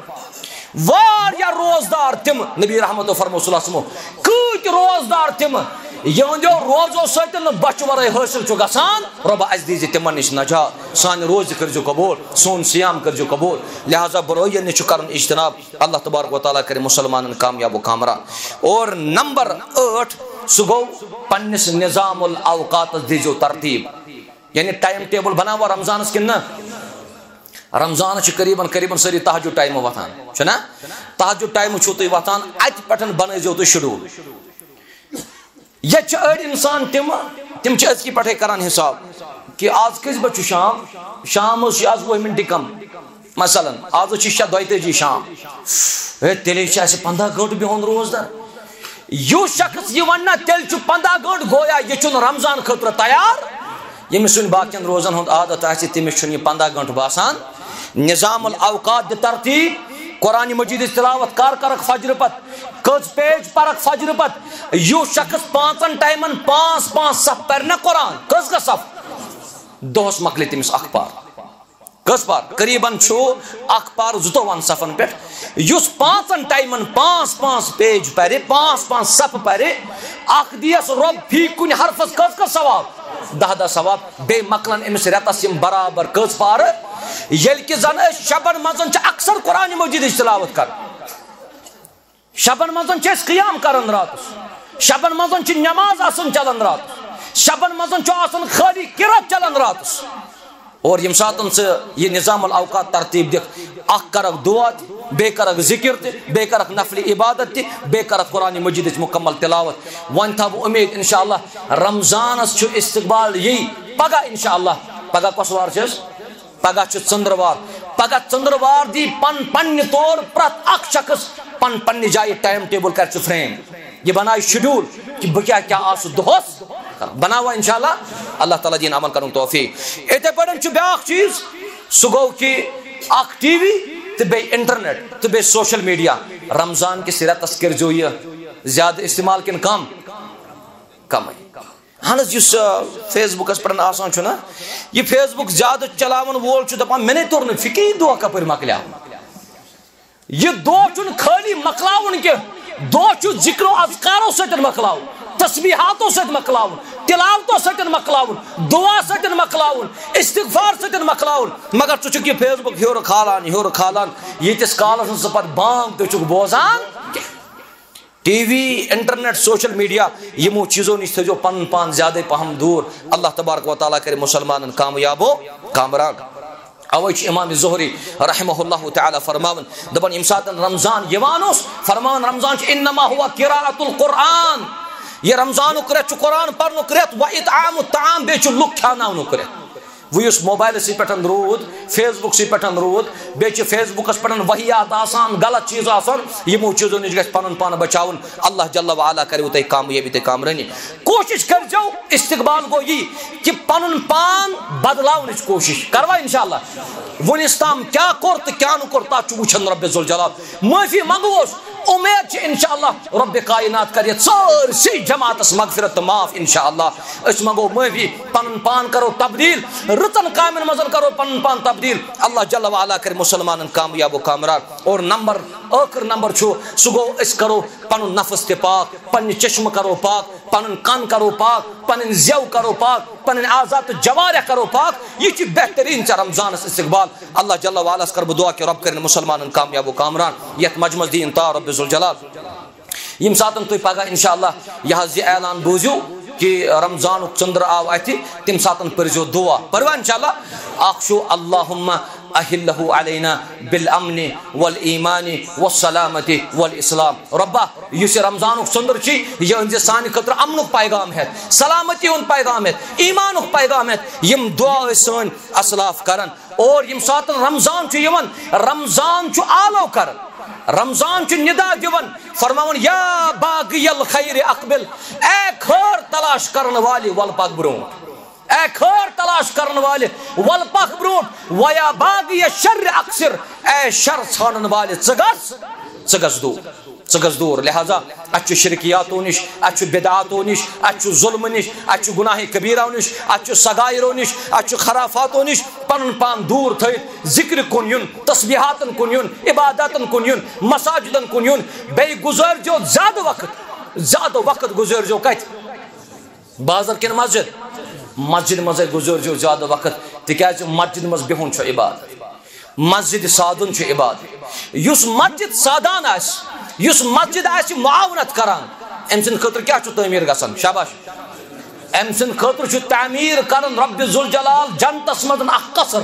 واریاہ روزدار تم نبی رحمت فرمو صلی اللہ علیہ وسلم کۭتۍ روزدار تم یہندیو روزو سۭتۍ نہٕ بچہِ ورٲے حٲصِل چھُ گژھان رۄبا اَسہِ دیٖزِ تِمن نِش نجات سانہِ روزِ کٔرزِ قبوٗل سون سیام کٔرزِ قبوٗل لہذا برٲیین نِش چھُ کَرُن اجتناب اللہ تبارک و تعالیٰ کرِ مُسلمانن کامیاب و کامران اور نمبر 8 سُہ گوٚو پننِس نظام الاوقاتس دیٖزیو ترتیٖب یعنی ٹائم ٹیبل بناوا رمضانس کِنہٕ نہ رمضان قریباً قریباً ساری تہجد ٹائم وتان چھنا تہجد ٹائم چھو تھی وتان ات پٹھن بنٲیزیو تُہۍ شیڈول یہ أڑۍ انسان تم أزکی پٮ۪ٹھے کران حساب کہ آز کٔژِ بجہِ چھُ شام شام چھِ آز 20 منٹ کم مثلاً آز چھِ 6:32 شام تیٚلے چھِ اَسہِ 15 گٲنٛٹہٕ بِہُن روزدار یُس شخص یہ وننا تیٚلہِ چھُ 15 گٲنٛٹہٕ گویا یہِ چھُنہٕ رمضان خٲطرٕ تیار ییٚمِس وۄنۍ باقین روزن ہُنٛد عادت آسہِ تٔمِس چھُنہٕ یہِ 15 گٲنٛٹہٕ باسان نظام الاوقات دِ ترتیٖب قرآن مجید تلاوت کر کرک فجر پت کٔژ پیج پرک فجر پت یُس شخص 5 ٹائمن 5 صف پر نہ قرآن کٔژ گژھ صف دۄہس مۄکلہِ تٔمِس اکھ پار کٔژ پار قریباً چھُ اکھ پار 22 صفن پٮ۪ٹھ یُس 5 ٹائمن 5 پیج پرِ 5 صف پرِ اکھ دیس رۄب فی کُنہِ حرفس کٔژ ثواب 10 ثواب بیٚیہِ مۄکلن أمِس رٮ۪تس یِم برابر کٔژ پارٕ ییٚلہِ کہِ زن أسۍ شبن منٛز چھِ اکثر قرآن مجیدٕچ تلاوت کران شبن منٛز چھِ أسۍ قیام کران راتس شبن منٛز چھِ نٮ۪ماز آسان چلان راتس شبن منٛز چھُ آسان خٲلی قرت چلان راتس اور یم ساتن سے یہ نظام الاوقات ترتیب دکھ اخ کرک دعا بے کرک ذکر بے کرک نفل عبادت بے کرک قرآن مجید مکمل تلاوت ون تھا امید انشاءاللہ رمضانس چھو استقبال یہی پگہ انشاءاللہ پگہ کس وار چھس پگہ چھ ژندروار پگہ ژندروار دی پن طور پرت اخ شخص پن جائے ٹائم ٹیبل کر فریم یہ بنائے شیڈول کہ بہ کیا آس دہس بناوا انشاءاللہ اللہ تعالیٰ دین عمل کرن توفیق اتھے پڑھن چھ بیاکھ چیز سہ گو کہ اخ ٹی وی تو بے انٹرنیٹ تو بے سوشل میڈیا رمضان کے رتس کرزو یہ زیادہ استعمال کن کم ہنس اس فیس بکس پہ آسان نا یہ فیس بک زیادہ چلاون وول دپان میں نے تور نا فکی دہ کپر مکلیا یہ دہ چھ خالی مکلاون کی دہ چھ ذکر و اذکارو سۭتۍ مکلاون تسبیحاتو سۭتۍ مکلاون تلاوتو سۭتۍ مکلاون دعا سۭتۍ مکلاون استغفار سۭتۍ مکلاون مگر ژٕ چھُکھ یہ فیس بک ہیور کھالان ییتس کالس ژٕ پتہٕ بانگ تہِ چھُکھ بوزان T V internet social media یمو چیزوں نش تھو پن پان زیادہ پہم دور اللہ تبارک و تعالیٰ کرے مسلمان کامیاب و کامران اوے امام زہری رحمہ اللہ تعالی فرماون دپن یم سات رمضان یوان اس فرمان رمضان انما هو قراءۃ القرآن یہ رمضان کرت قرآن پرن کرت و اطعام الطعام بے لک کھاناون کرت ویس موبائل سی پہ رود فیس بک سی پہ رود بیچ فیس بکس پہ وحیات آسان غلط چیز آسان یمو چیزوں نش گھس پن پان بچاؤن اللہ جل وعلا کرو تہ کامیابی تہ کامرانی کوشش کرجو استقبال گو یہ کہ پن پان بدلاونچ کوشش کروا انشاءاللہ ونس تام کیا کور تو کیا نہ کور تات وچھن رب ذوالجلال معافی منگوس امید انشاءاللہ رب کائنات کر سارسی جماعتس مغفرت معاف انشاءاللہ اس منگو معافی پن پان کرو تبدیل رتن کامن مزن کرو پن پان تبدیل اللہ جل وعلا کر مسلمان کامیاب و کامران اور نمبر آخر نمبر چھو سگو اس کرو پن نفس تے پاک پن چشم کرو پاک پن کان کرو پاک پن زیو کرو پاک پن آزاد جوارح کرو پاک یہ چھ بہترین چھ رمضان استقبال اللہ جل وعلا کر دعا کہ رب کرن مسلمان کامیاب و کامران یت مجمع دین تا رب ذوالجلال یم ساتن تو پگہ انشاءاللہ یہ اعلان بوزیو کہ رمضان چندر آو اتھی تم ساتن پرزو دعا پروا انشاءاللہ اخشو اللہم اہلہ علینا بالامن والایمان والسلامت والاسلام ربا یہ رمضان چندر چی یہ انجے سانی خطر امن پیغام ہے سلامتی ان پیغام ہے ایمان پیغام ہے یم دعا سن اسلاف کرن اور یم ساتن رمضان چھ یمن رمضان چھ آلو کرن رمضان چھ ندا دیون فرماون یا باغی الخیر اقبل اے خیر تلاش کرن والی ول پاک برونٹ اے خیر تلاش کرن والے ول پاک برونٹ ویا باغی شر اکثر اے شر ژھانن والے ژگس دور لہذا اچھ شرکیاتو نش اچھ بدعاتو نش اچھ ظلم نش اچھ گناہ کبیرہ نش اچھ سگائرو نش اچھ خرافاتو نش پن پان دور تھیت ذکر کن یون تسبیحاتن کن یون عباداتن کن یون مساجدن کن یون بے گزر جو زیادہ وقت گزر جو کت بازر کن مسجد مز گزر جو زیادہ وقت تکیاز مسجد مز بہن چھ عبادت مسجد سادن چھ عبادت یس مسجد سادان آس یس مسجد آس معاونت کران ام سن خاطر کیا چھ تعمیر گژھان شاباش ام سن خاطر چھ تعمیر کران رب ذوالجلال جنتس مز اخ قصر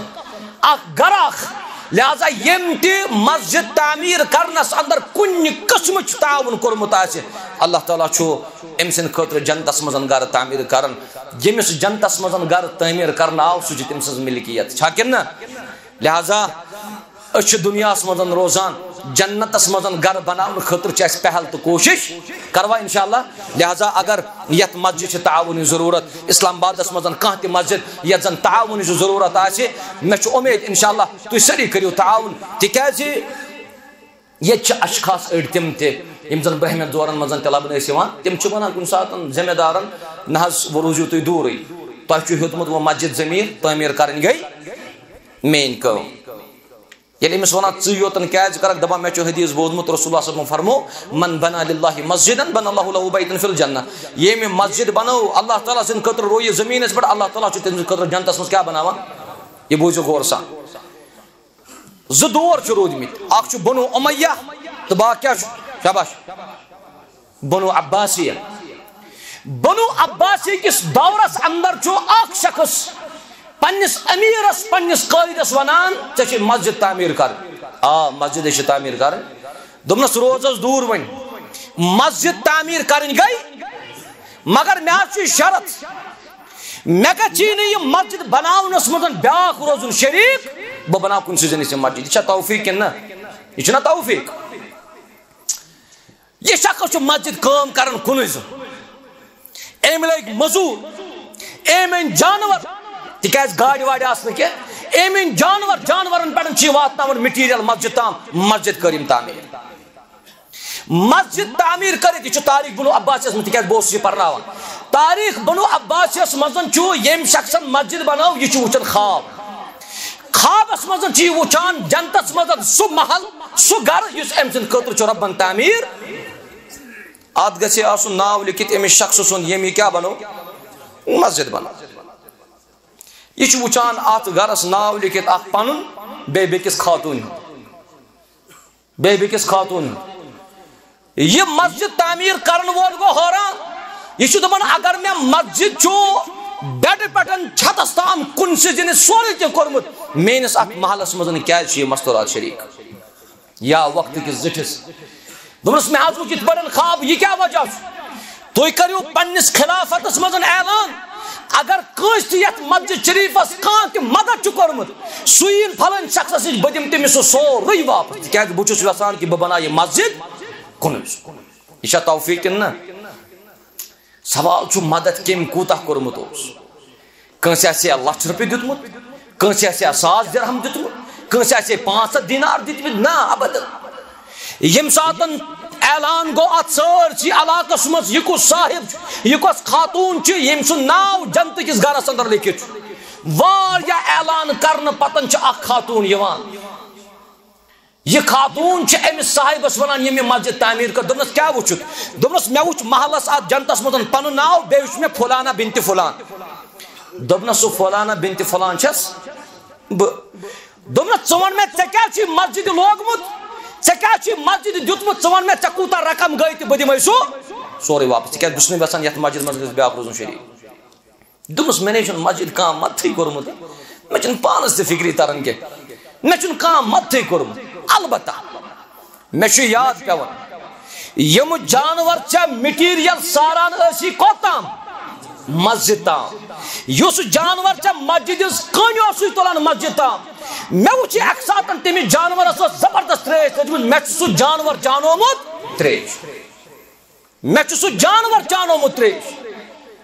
اخ گراخ لہذا یم تہ مسجد تعمیر کرنس اندر کن قسم تعاون کورمت آسہ اللہ تعالیٰ چھ ام سن خاطر جنتس مز گھر تعمیر کران یمس جنتس مز گھر تعمیر کرنا آو سہ تم سن ملکیت چھا کن لہذا اچھ دنیا مز روزان جنتس مز گھر بناون خاطر چھ پہل تو کوشش کروا انشاءاللہ لہذا اگر یت مسجد تعاون ضرورت اسلام آبادس مز کھانا تہ مسجد یت زن تعاون ضرورت آسہ مے امید انشاءاللہ تھی ساری کریو تعاون تکیاز یہ اشخاص اڑ تم تم زن برہمت دورن مز تہ لبنہ تم ونان کن سات ذمہ دارن نہ وہ روزیو تھی دورے تہ ہیوتمت وہ مسجد زمین تعمیر کرن گئی مین کام یل امس ونان ژیوتن کیاز کرک دپان مے حدیث بوزمت رسول اللہ صلی اللہ علیہ وسلم فرمو من بنا للہ مسجدا بنا اللہ له بیتا فی الجنہ یہ مسجد بنو اللہ تعالیٰ سن خاطر رو یہ زمین اس پر اللہ تعالیٰ چھ تم خاطر جنتس مز کیا بناوان یہ بوزو غور سان ز دور چھ رودمت اخ چھ بنو امیہ تو با کیا شاباش بنو عباسیہ کس دورس اندر چھ اخ شخص پنس امیرس پنس قائدس ونان ژے مسجد تعمیر کر مسجد تعمیر کر دس روزس دور ون مسجد تعمیر کرن گئی مگر مے شرط مے گی یہ مسجد بناونس مزن بیاکھ روزن شریک بہ بنا کن سن مسجد یہ توفیق کن نا یہ توفیق یہ شخص مسجد کام کرن کن ام لگ مزور ام ان جانور تکیاز گاڑی واڑی آسن کی ام ان جانورن پہ واتن مٹیریل مسجد تام مسجد کریم تعمیر مسجد تعمیر کرت یہ تاریخ بنو عباسیس من تکیاز بہت یہ پرناوان تاریخ بنو عباسیس مزن یم شخص مسجد بناو یہ وچان خوابس مزن یہ وچان جنتس مزن سہ محل سہ گھر اس ام سند خاطر ربن تعمیر ات گژھِ آسن ناو لکھت امس شخص سن یم یہ کیا بنو مسجد بنو یہ وچان ات گھرس ناو لکھت اخ پنن بیکس خاتون بیکس خاتون یہ مسجد تعمیر کرن وول گو حیران یہ دپان اگر میں مسجد بیڈ پہ چھتس تام کن سن سورے تہ کورمت میس ات محلس مزن کیاز یہ مستورات شریک یا وقت کس زٹھس دس مے حض وچت بڑن خواب یہ کیا وجہ تھی کرو پنس خلافتس مزن اعلان اگر کس تہ مسجد شریفس کان تہ مدد کورمت سین پھلن شخص بہ دم تمس سورے واپس تکیاز بہ چھس یژھان کہ بہ بنا یہ مسجد کنس یہ توفیق کن نا سوال چھ مدد کم کوتہ کورمت کنس آسیا لچھ روپیہ دتمت کنس آسیا 100 درہم دتمت کنس آسیا 500 دینار دتمت نا ابدا یم ساتن اعلان گو ات سارسی علاقس مز یہ کس صاحب یہ کس خاتون یم سن ناو جنت کس گھرس اندر لکھت واریاہ اعلان کرنے پتن اخ خاتون یوان یہ خاتون امس صاحبس ونان یم مسجد تعمیر کر دس کیا وچت دس مے وچ محلس ات جنتس مزن پن ناو بی وچ مے فلانا بنت فلان دس سہ فلانا بنت فلان چھس دس ون مے ژے مسجد لوگمت ژے مسجد دیتمت ون مے ژے کوتہ رقم گئی تو بہ دمے سورے واپس تکیاز بس نہ یژھان یتھ مسجد مز گژھِ بیاکھ روزُن شریک دس مے نے مسجد کان متھٕے کورمت مے چھنہٕ پانس تہ فکری تران کی مے چھنہٕ کان متھٕے کورمت البتہ مے یاد پیوان یم جانور مٹیریل ساران اسی کوتام مسجد تام اس جانور مسجد کن تلان مسجد تام مے وچ اک ساتن تمس جانورس زبردست تریش لجمت مے سہ جانور چانومت تریش مے سہ جانور چانومت تریش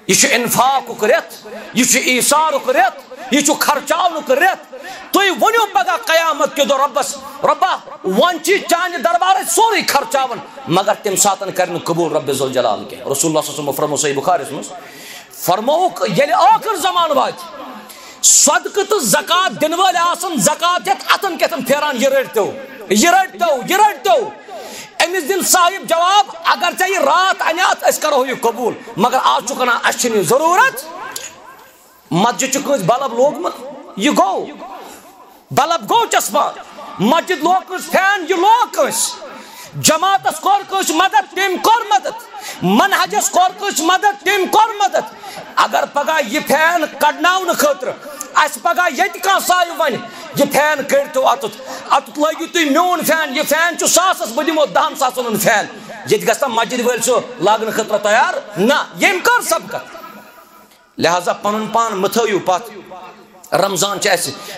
یہ انفاق رت یہ ایثار رت یہ خرچاونک رت تھی ونو پگہ قیامت کے دو ربس ربا ون چانہ دربار سوری خرچاون مگر تم ساتن کرن قبول رب ذوالجلال کے رسول اللہ صلی اللہ علیہ وسلم فرمو صحیح بخاری مز فرموک یل آخر زمان وات صدقہ تو زکات دن ول آسن زکات ہت اتن کتن پھیران یہ رٹتو امس دن صاحب جواب اگر ژے یہ رات انیات اس کرو یہ قبول مگر آج چکنا اس ضرورت مسجد کس بلب لوگمت یہ گو بلب گو چسپان مسجد لوگ کس فین یہ لوگ کس جماعتس کور کس مدد تم کور مدد منہجس کور کس مدد تم کور مدد اگر پگہ یہ فین کڑناون خاطر اس پگہ یت کان صاحب ون یہ فین کڑتو اتت لگیو تھی میون فین یہ فین چھ ساسس بہ دمو 10 ساسن فین یہ گژھتا مسجد ول سہ لاگن خاطر تیار نہ یم کر سبقت لہذا پن پان متھیو پت رمضان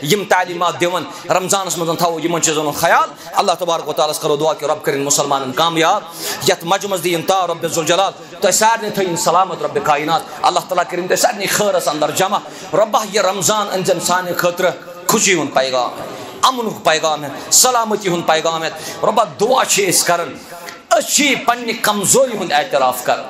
یم تعلیمات دون رمضانس مزن تھو یمن چیزن خیال اللہ تبارک و تعالیٰ کرو دعا کہ رب کرن مسلمان کامیاب یت مجمز دین تا رب ذوالجلال تو سارے تھین سلامت رب کائنات اللہ تعالیٰ کرن سارے خیرس اندر جمع ربہ یہ رمضان انجن سان خاطر خوشی ہند پیغام امن پیغام ہے سلامتی ہند پیغام ہے ربہ دعا کرن اچھی پنہ کمزوری ہند اعتراف کر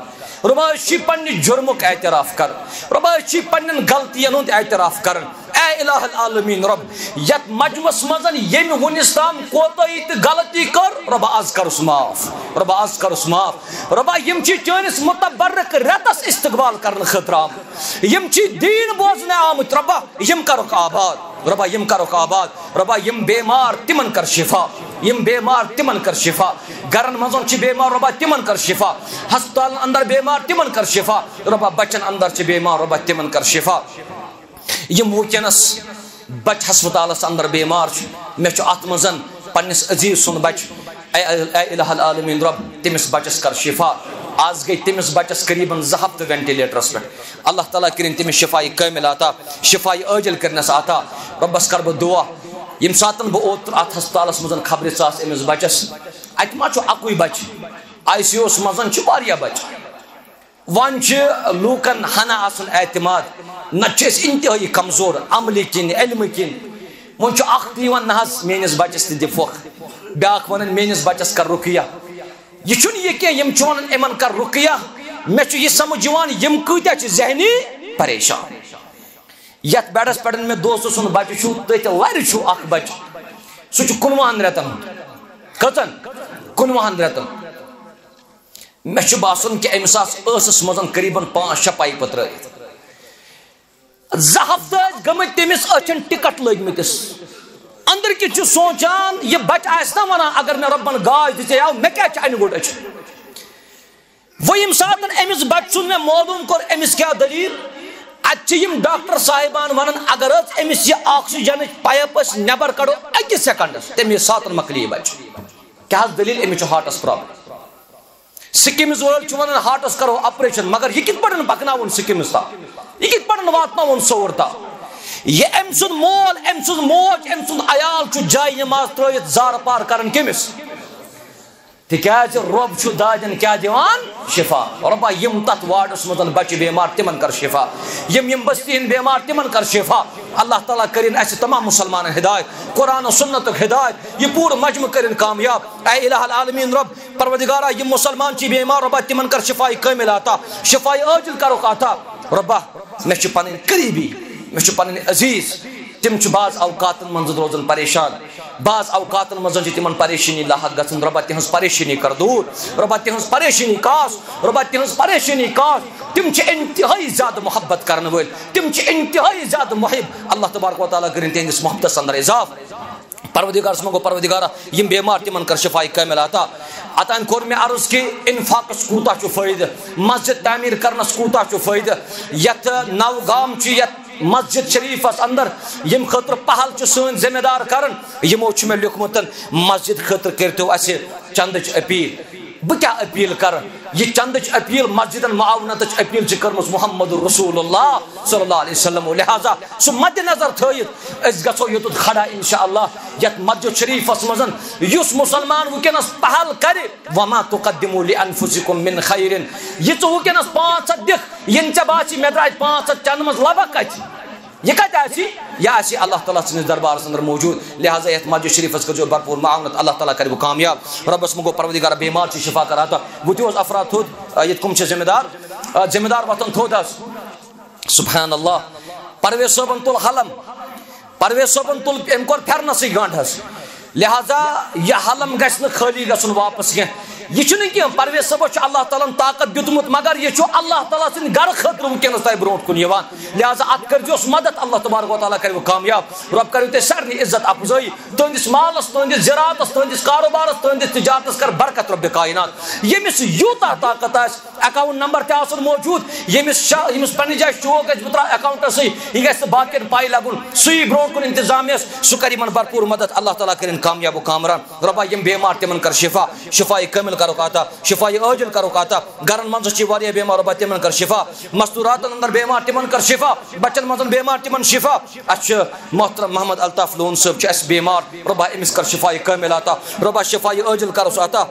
ربا اچھی پنہ جرمک اعتراف کر ربا اچھی پنن غلطین ہند اعتراف کر اے الہ العالمین رب یت مجمس مزن یم ونس تام کوتاہی تو غلطی کر ربا از کرس معاف ربا از کرس معاف ربا یم چھ چانس متبرک رتس استقبال کرن خاطر آمت یم چھ دین بوزن آمت ربا یم کرک آباد ربا یم کرک آباد ربا یم بیمار تمن کر شفا یم بیمار تمن کر شفا گرن مزن چھ بیمار ربا تمن کر شفا ہسپتال اندر بیمار تمن کر شفا ربا بچن اندر چھ بیمار ربا تمن کر شفا یم ونکس بچ ہسپتالس اندر بیمار مے ات مزن پنس عزیز سن بچ اے الہ العالمین رب تمس بچس کر شفا آز گئی تمس بچس قریباً 2 ہفتہ وینٹیلیٹرس پہ اللہ تعالیٰ کرن تمس شفائی کامل عطا شفائی عاجل کرنس عطا ربس کر بہ دعا یم ساتن بہ اوتر ات ہسپتالس مزن خبر ثاس امس بچس ات ما چھ اکوئی بچ آئی سی یوس مزن چھ واریاہ بچ ون چھ لوکن ہنا آسن اعتماد نت چھ انتہائی کمزور عمل کن علم کن ون چھ اخ دیوان نہ میانس بچس تہ دفوق بیاکھ ونن میانس بچس کر رقیہ یہ چھن یہ کہ یم چھ ونن امن کر رقیہ مے چھ یہ سمجھ یوان یم کۭتیاہ چھ ذہنی پریشان یت بیڈس پہ مے دوست سن بچہ چھ تت لر چھ اخ بچہ سہ چھ 19 رٮ۪تن کتن 19 رٮ۪تن مے چھ باسان کہ امس ٲسس مزن قریباً 5-6 پایپہ ترٲیِتھ 2 ہفتہ گٔمٕتۍ تٔمِس أچھن ٹکٹ لٔگمٕتِس اندر کہِ چھُ سونچان یہ بچہ آسہِ نا ونان اگر مے رۄبن گاش دِژے او مے کیٛاہ چھُ انہِ گوٚٹ أچھن وۄنۍ ییٚمہِ ساتہٕ أمِس بچہ سُنٛد مے معلوٗم کوٚر أمِس کیٛاہ دٔلیٖل اتہِ چھِ یِم ڈاکٹر صاحبان ونان اگر حظ أمِس یہِ آکسیجنٕچ پایپ أسۍ نٮ۪بر کڑو 1 سیکنڈس تمے ساتہٕ مۄکلہِ یہِ بچہ کیٛاہ حظ دٔلیٖل أمِس چھُ ہارٹس پرابلم سکمز وٲلۍ چھِ ونان ہارٹس کرو آپریشن مگر یہ کِتھ پٲٹھۍ پکناوُن سکمز تام یہ کِتھ پٲٹھۍ واتناوُن سوٚر تام یہ أمۍ سُنٛد مول أمۍ سٕنٛز موج أمۍ سُنٛد عیال چھُ جایہِ نماز ترٲیِتھ زارٕ پار کران کٔمِس تِکیٛازِ رۄب چھُ دادٮ۪ن کیٛاہ دِوان شفا رۄبا یِم تتھ واڈس منٛز بچہِ بیمار تِمن کر شفا یم بستی ہٕنٛدۍ بیمار تِمن کر شفا اللہ تعالیٰ کرن اسہِ تمام مسلمانن ہدایت قرآن و سنتُک ہدایت یہ پوٗرٕ مجمہٕ کرن کامیاب اے الہ العالمین رب پروردگارا یم مسلمان چھ بیمار رۄبا تِمن کر شفائی کامل عطا شفائی عاجل کرُکھ عطا رۄبا مے چھِ پنٕنۍ قریبی مے چھِ پنٕنۍ عزیز تم چھ بعض اوقاتن منٛز روزان پریشان بعض اوقاتن منٛز چھ تمن پریشانی لاحق گژھان رۄبا تہنٛز پریشانی کر دوٗر رۄبا تہنٛز پریشانی کاس رۄبا تہنٛز پریشانی کاس تم چھ انتہائی زیادہ محبت کرن وٲلۍ تم چھ انتہائی زیادہ محب اللہ تبارک و تعالیٰ کرن تہنٛدِس محبتس اندر اضافہٕ پروردگارس منگو پروردگارا یم بیمار تمن کر شفائی کامل عطا اتان کوٚر مےٚ عرض کہ انفاقس کوٗتاہ چھُ فٲیدٕ مسجد تعمیٖر کرنس کوٗتاہ چھُ فٲیدٕ یتھ نوگام چھُ یتھ مسجد شریفس اندر یم خاطر پہل چھ سن ذمہ دار کرن یمو چھ مےٚ لیوکھمُت مسجد خاطر کٔرتو اسہِ چندٕچ اپیل بہٕ کیٛاہ اپیل کرٕ یہ چندٕچ اپیل مسجدن معاونتٕچ اپیل چھِ کٔرمٕژ محمد رسول اللہ صلی اللہ علیہ وسلم لہذا سُہ مدِ نظر تھٲیِتھ أسۍ گژھو یوٚتُتھ کھڑا انشاء اللہ یتھ مسجد شریفس منٛز یُس مسلمان ونکیٚنس پہل کرِ وما تقدموا لانفسکم من خیر یہ ژٕ ونکیٚنس 500 دِکھ یم ژےٚ باسی مےٚ درٛاے 500 چندٕ منٛز لبکھ کتہِ یہ کتہِ آسی یہ آسی اللہ تعالیٰ سٕنٛدِس دربارس اندر موجود لہذا یتھ مسجد شریفس کٔرزیٚو بھرپوٗر معاونت اللہ تعالیٰ کرِ بہٕ کامیاب رۄبس منگو پروردگارا بیمار چھِ شفا کر عطا بہٕ تہِ اوس افراد تھوٚد ییٚتہِ کٕم چھِ ذمہ دار وۄتھان تھوٚد حظ سبحان اللہ پرویز صٲبن تُل حلم پرویز صٲبن تُل أمۍ کوٚر پھیرنسٕے گنٛڈ حظ لہذا یہ حلم گژھِ نہٕ خٲلی گژھُن واپس کینٛہہ یہ چھُنہٕ کینٛہہ پرویز صٲبس چھُ اللہ تعالیٰ ہن طاقت دیُتمُت مگر یہ چھُ اللہ تعالیٰ سٕنٛدِ گرٕ خٲطرٕ ونکیٚنس تۄہہِ برونٛٹھ کُن یِوان لہذا اتھ کٔرزِہوس مدد اللہ تبارک و تعالیٰ کرِ کامیاب رۄب کٔرِو تۄہہِ سارنٕے عزت افضٲیی تُہنٛدِس مالس تُہنٛدِس زِراعتس تُہنٛدِس کاروبارس تُہنٛدِس تجارتس کر برکت رۄبِ کاینات ییٚمِس یوٗتاہ طاقت آسہِ اکاؤنٹ نمبر تہِ آسُن موجود ییٚمِس پننہِ جایہِ شوق گژھِ بہٕ تراو اکاؤنٹسٕے یہِ گژھِ نہٕ باقین پاے لگُن سُے برونٛٹھ کُن انتظامیہس سُہ کر یِمن بھرپوٗر مدد اللہ تعالیٰ کٔرِنۍ کامیاب و کامران رۄبا یم بیمار تمن کر شفا شفائی کامل کرُکھ عطا شفائی عاجل کرُکھ عطا گرن منٛز چھِ واریاہ بیمار رۄبا تمن کر شفا مستوراتن اندر بیمار تمن کر شفا بچن منٛز بیمار تمن شفا اسہِ چھُ محترم محمد الطاف لون صٲب چھُ اسہِ بیمار رۄبا أمِس کر شفائی کامل عطا رۄبا شفائی عاجل کرُس عطا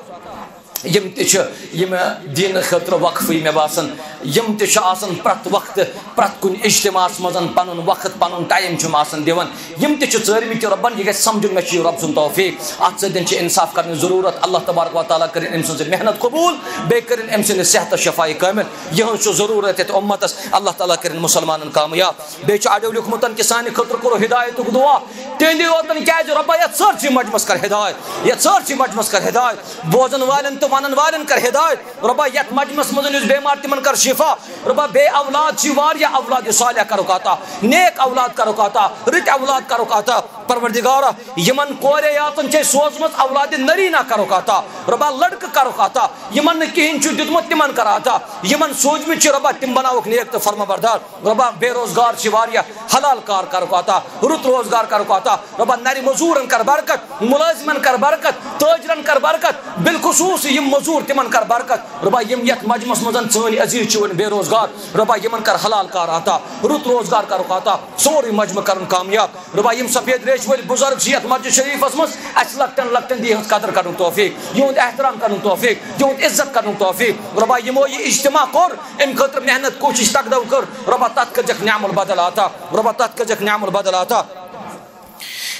یم تہِ چھِ یم دیٖنہٕ خٲطرٕ وقفٕے مےٚ باسان یم تہِ چھِ آسان پرٛٮ۪تھ وقتہٕ پرٛٮ۪تھ کُنہِ اجتماعس منٛز پنُن وقت پنُن ٹایم چھُم آسان دِوان یم تہِ چھِ ژٲرمٕتۍ رۄبن یہِ گژھِ سمجھُن مےٚ چھُ یہِ رۄب سُنٛد توفیٖق اتھ سۭتۍ چھِ انصاف کرنٕچ ضروٗرت اللہ تبارک و تعالیٰ کٔرِنۍ أمۍ سٕنٛز محنت قبوٗل بیٚیہِ کٔرِنۍ أمۍ سٕنٛدِس صحتس شفائی کامل یِہٕنٛز چھُ ضروٗرت یتھ اُمتس اللہ تعالیٰ کٔرِنۍ مُسلمانن کامیاب بیٚیہِ چھُ اڑیو لیوکھمُت کہِ سانہِ خٲطرٕ کوٚرُو ہدایتُک دعا تہنٛدی یوتن کیازِ رۄبا یتھ سٲرسٕے مجمس کر ہدایت یتھ سٲرسٕے مجمس کر ہدایت بوزن والٮ۪ن تہٕ ونن والٮ۪ن کر ہدایت رۄبا یتھ مجمس منٛز یُس بیمار تمن کر شفا رۄبا بیٚیہِ اولاد چھِ واریاہ اولاد صالح کرُکھ عطا نیک اولاد کرُکھ عطا رٕتۍ اولاد کرُکھ عطا پروردگارا یمن کوریاتن چھ سوزمت اولاد نرینا کرو عطا ربا لڑکہ کرو عطا یمن کہین چھ دتمت تمن کر عطا یمن سوزمت چھ ربا تم بناوک نیک تو فرما بردار ربا بے روزگار چھ واریا حلال کار کرو عطا رت روزگار کرو عطا ربا نری مزورن کر برکت ملازمن کر برکت تاجرن کر برکت بالخصوص یم مزور تمن کر برکت ربا یم یت مجمس مزن سن عزیز چھ بے روزگار ربا یمن کر حلال کار عطا رت روزگار کرو عطا سوری مجمع کرن کامیاب ربا یم سفید ریش ول بزرگ چھ مسجد شریف مز اس لکٹن لکٹن دی قدر کرن توفیق یہند احترام کرن توفیق یہند عزت کرن توفیق ربا یمو یہ اجتماع کور ام خاطر محنت کوشش تقدو کر ربا تات کجک نعم البدل عطا ربا تات کجک نعم البدل عطا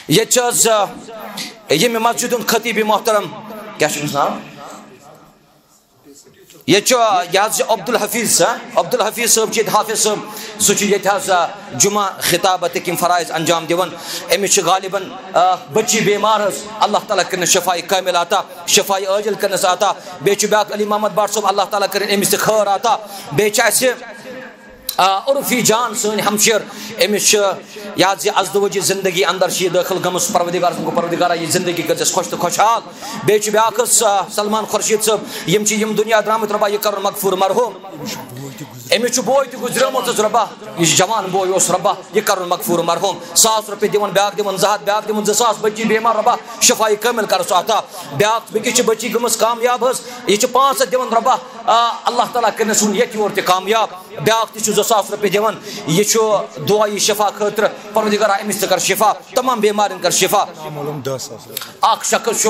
یہ چیز یہ مسجد خطیب محترم کیا چھ نام یہ عبد الحفیظ صاحب چھ حافظ صاحب سہ یہ جمعہ خطابت کم فرائض انجام دیون امس غالباً بچی بیمار اللہ تعالیٰ کرن شفاء کامل عطا شفاء عاجل کرنس عطا بیچ بیاکھ علی محمد بٹ صاحب اللہ تعالیٰ کرن امس خیر عطا بیچ اسہ عرفی جان سن ہمشیر امس یہ ازد وجہ زندگی اندر یہ داخل گمس پروردگار کو پروردگارا یہ زندگی کرس خوش تو خوشحال بیچ بیاکھ سلمان خورشید صاحب یم دنیا درامت ربا یہ کرن مغفور مرحوم امس بوے تہ گزریومت ربا یہ جوان بوے اس ربا یہ کرن مغفور مرحوم 100 روپے دیون بیاکھ دیون زہت بیاکھ دیون 2000 بچی بیمار ربا شفاء کامل کرس عطا بیاکھ بکش بچی گمس کامیاب یہ 500 دیون ربا اللہ تعالیٰ کرن سن یہ اور تہ کامیاب بیاکھ تہ 2000 روپے دیون یہ دعائی شفا خاطر پروردگار امس تہ کر شفا تمام بیمارن کر شفا اخ شخص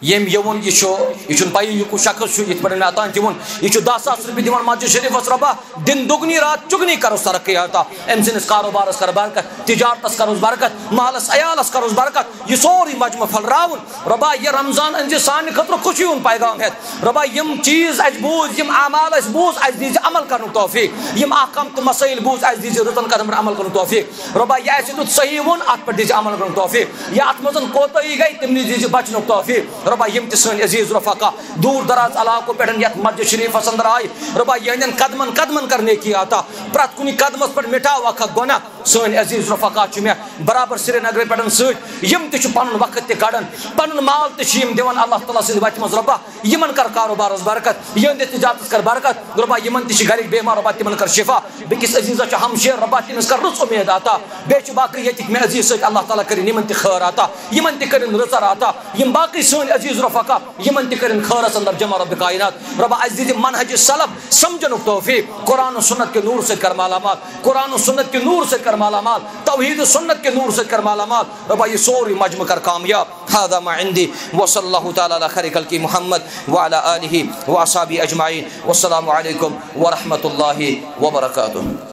یم یون یہ پی یہ شخص یہ پہ میں اتان تون یہ 10,000 روپے دان مسجد شریفس ربا دن دگنی رات چگنی کرس ترقی عطا ام سندس کاروبارس کر برکت تجارتس کرس برکت مالس عیالس کرس برکت یہ سوری مجمع پھلراون ربا یہ رمضان انزِ سانہ خطر خوشی ہند پیغام ہیت ربا یم چیز اس بوز یم اعمال اس بوز اس دیز عمل کرن توفیق یم احکام تو مسائل بوز اس دیز رتن قدم عمل کرن توفیق ربا یہ اس تو صحیح ون ات پر دیز عمل کرن توفیق یا ات مزن کوتاہی گئی تم دیز بچن توفیق ربا یم تسن عزیز رفقا دور دراز علاقوں پہ یت مسجد شریف اندر آئی ربا یہ قدمن قدمن کرنے کی آتا پرت کن قدمس پہ مٹاو اخ گناہ سن عزیز رفقا میں برابر سری نگر پہ ستم تہ پن وقت تہ کڑان پن مال تہ دان اللہ تعالیٰ سند وتہ مز ربا یمن کر کاروبارس برکت یہ تجارتس کر برکت ربا یمن تہ گرک بیمار ربا تمن کر شفا بکس عزیزہ ہمشیر ربا تمس کر رٕژ امید عطا بیٚیہِ چھُ باقی ییٚتِکۍ مےٚ عزیز سۭتۍ اللہ تعالیٰ کٔرِنۍ یمن تہ خیر عطا یمن تہ کٔرِنۍ رٕژر عطا یم باقی سٲنۍ عزیز رفقا یمن تہ کٔرِنۍ خیرس اندر جمع رب کائنات ربا اسہِ دِتہِ منہج سلف سمجھنُک توفیق قرآن و سنت کے نور سے کر مالا مال قرآن و سنت کے نور سے کر مالا مال توحید و سنت کے نور سے کر مالا مال ربا یہ سوری مجمع کر کامیاب هذا ما عندي وصلى الله تعالى على خير خلق محمد وعلى آله وأصحابه أجمعين والسلام عليكم ورحمة الله وبركاته.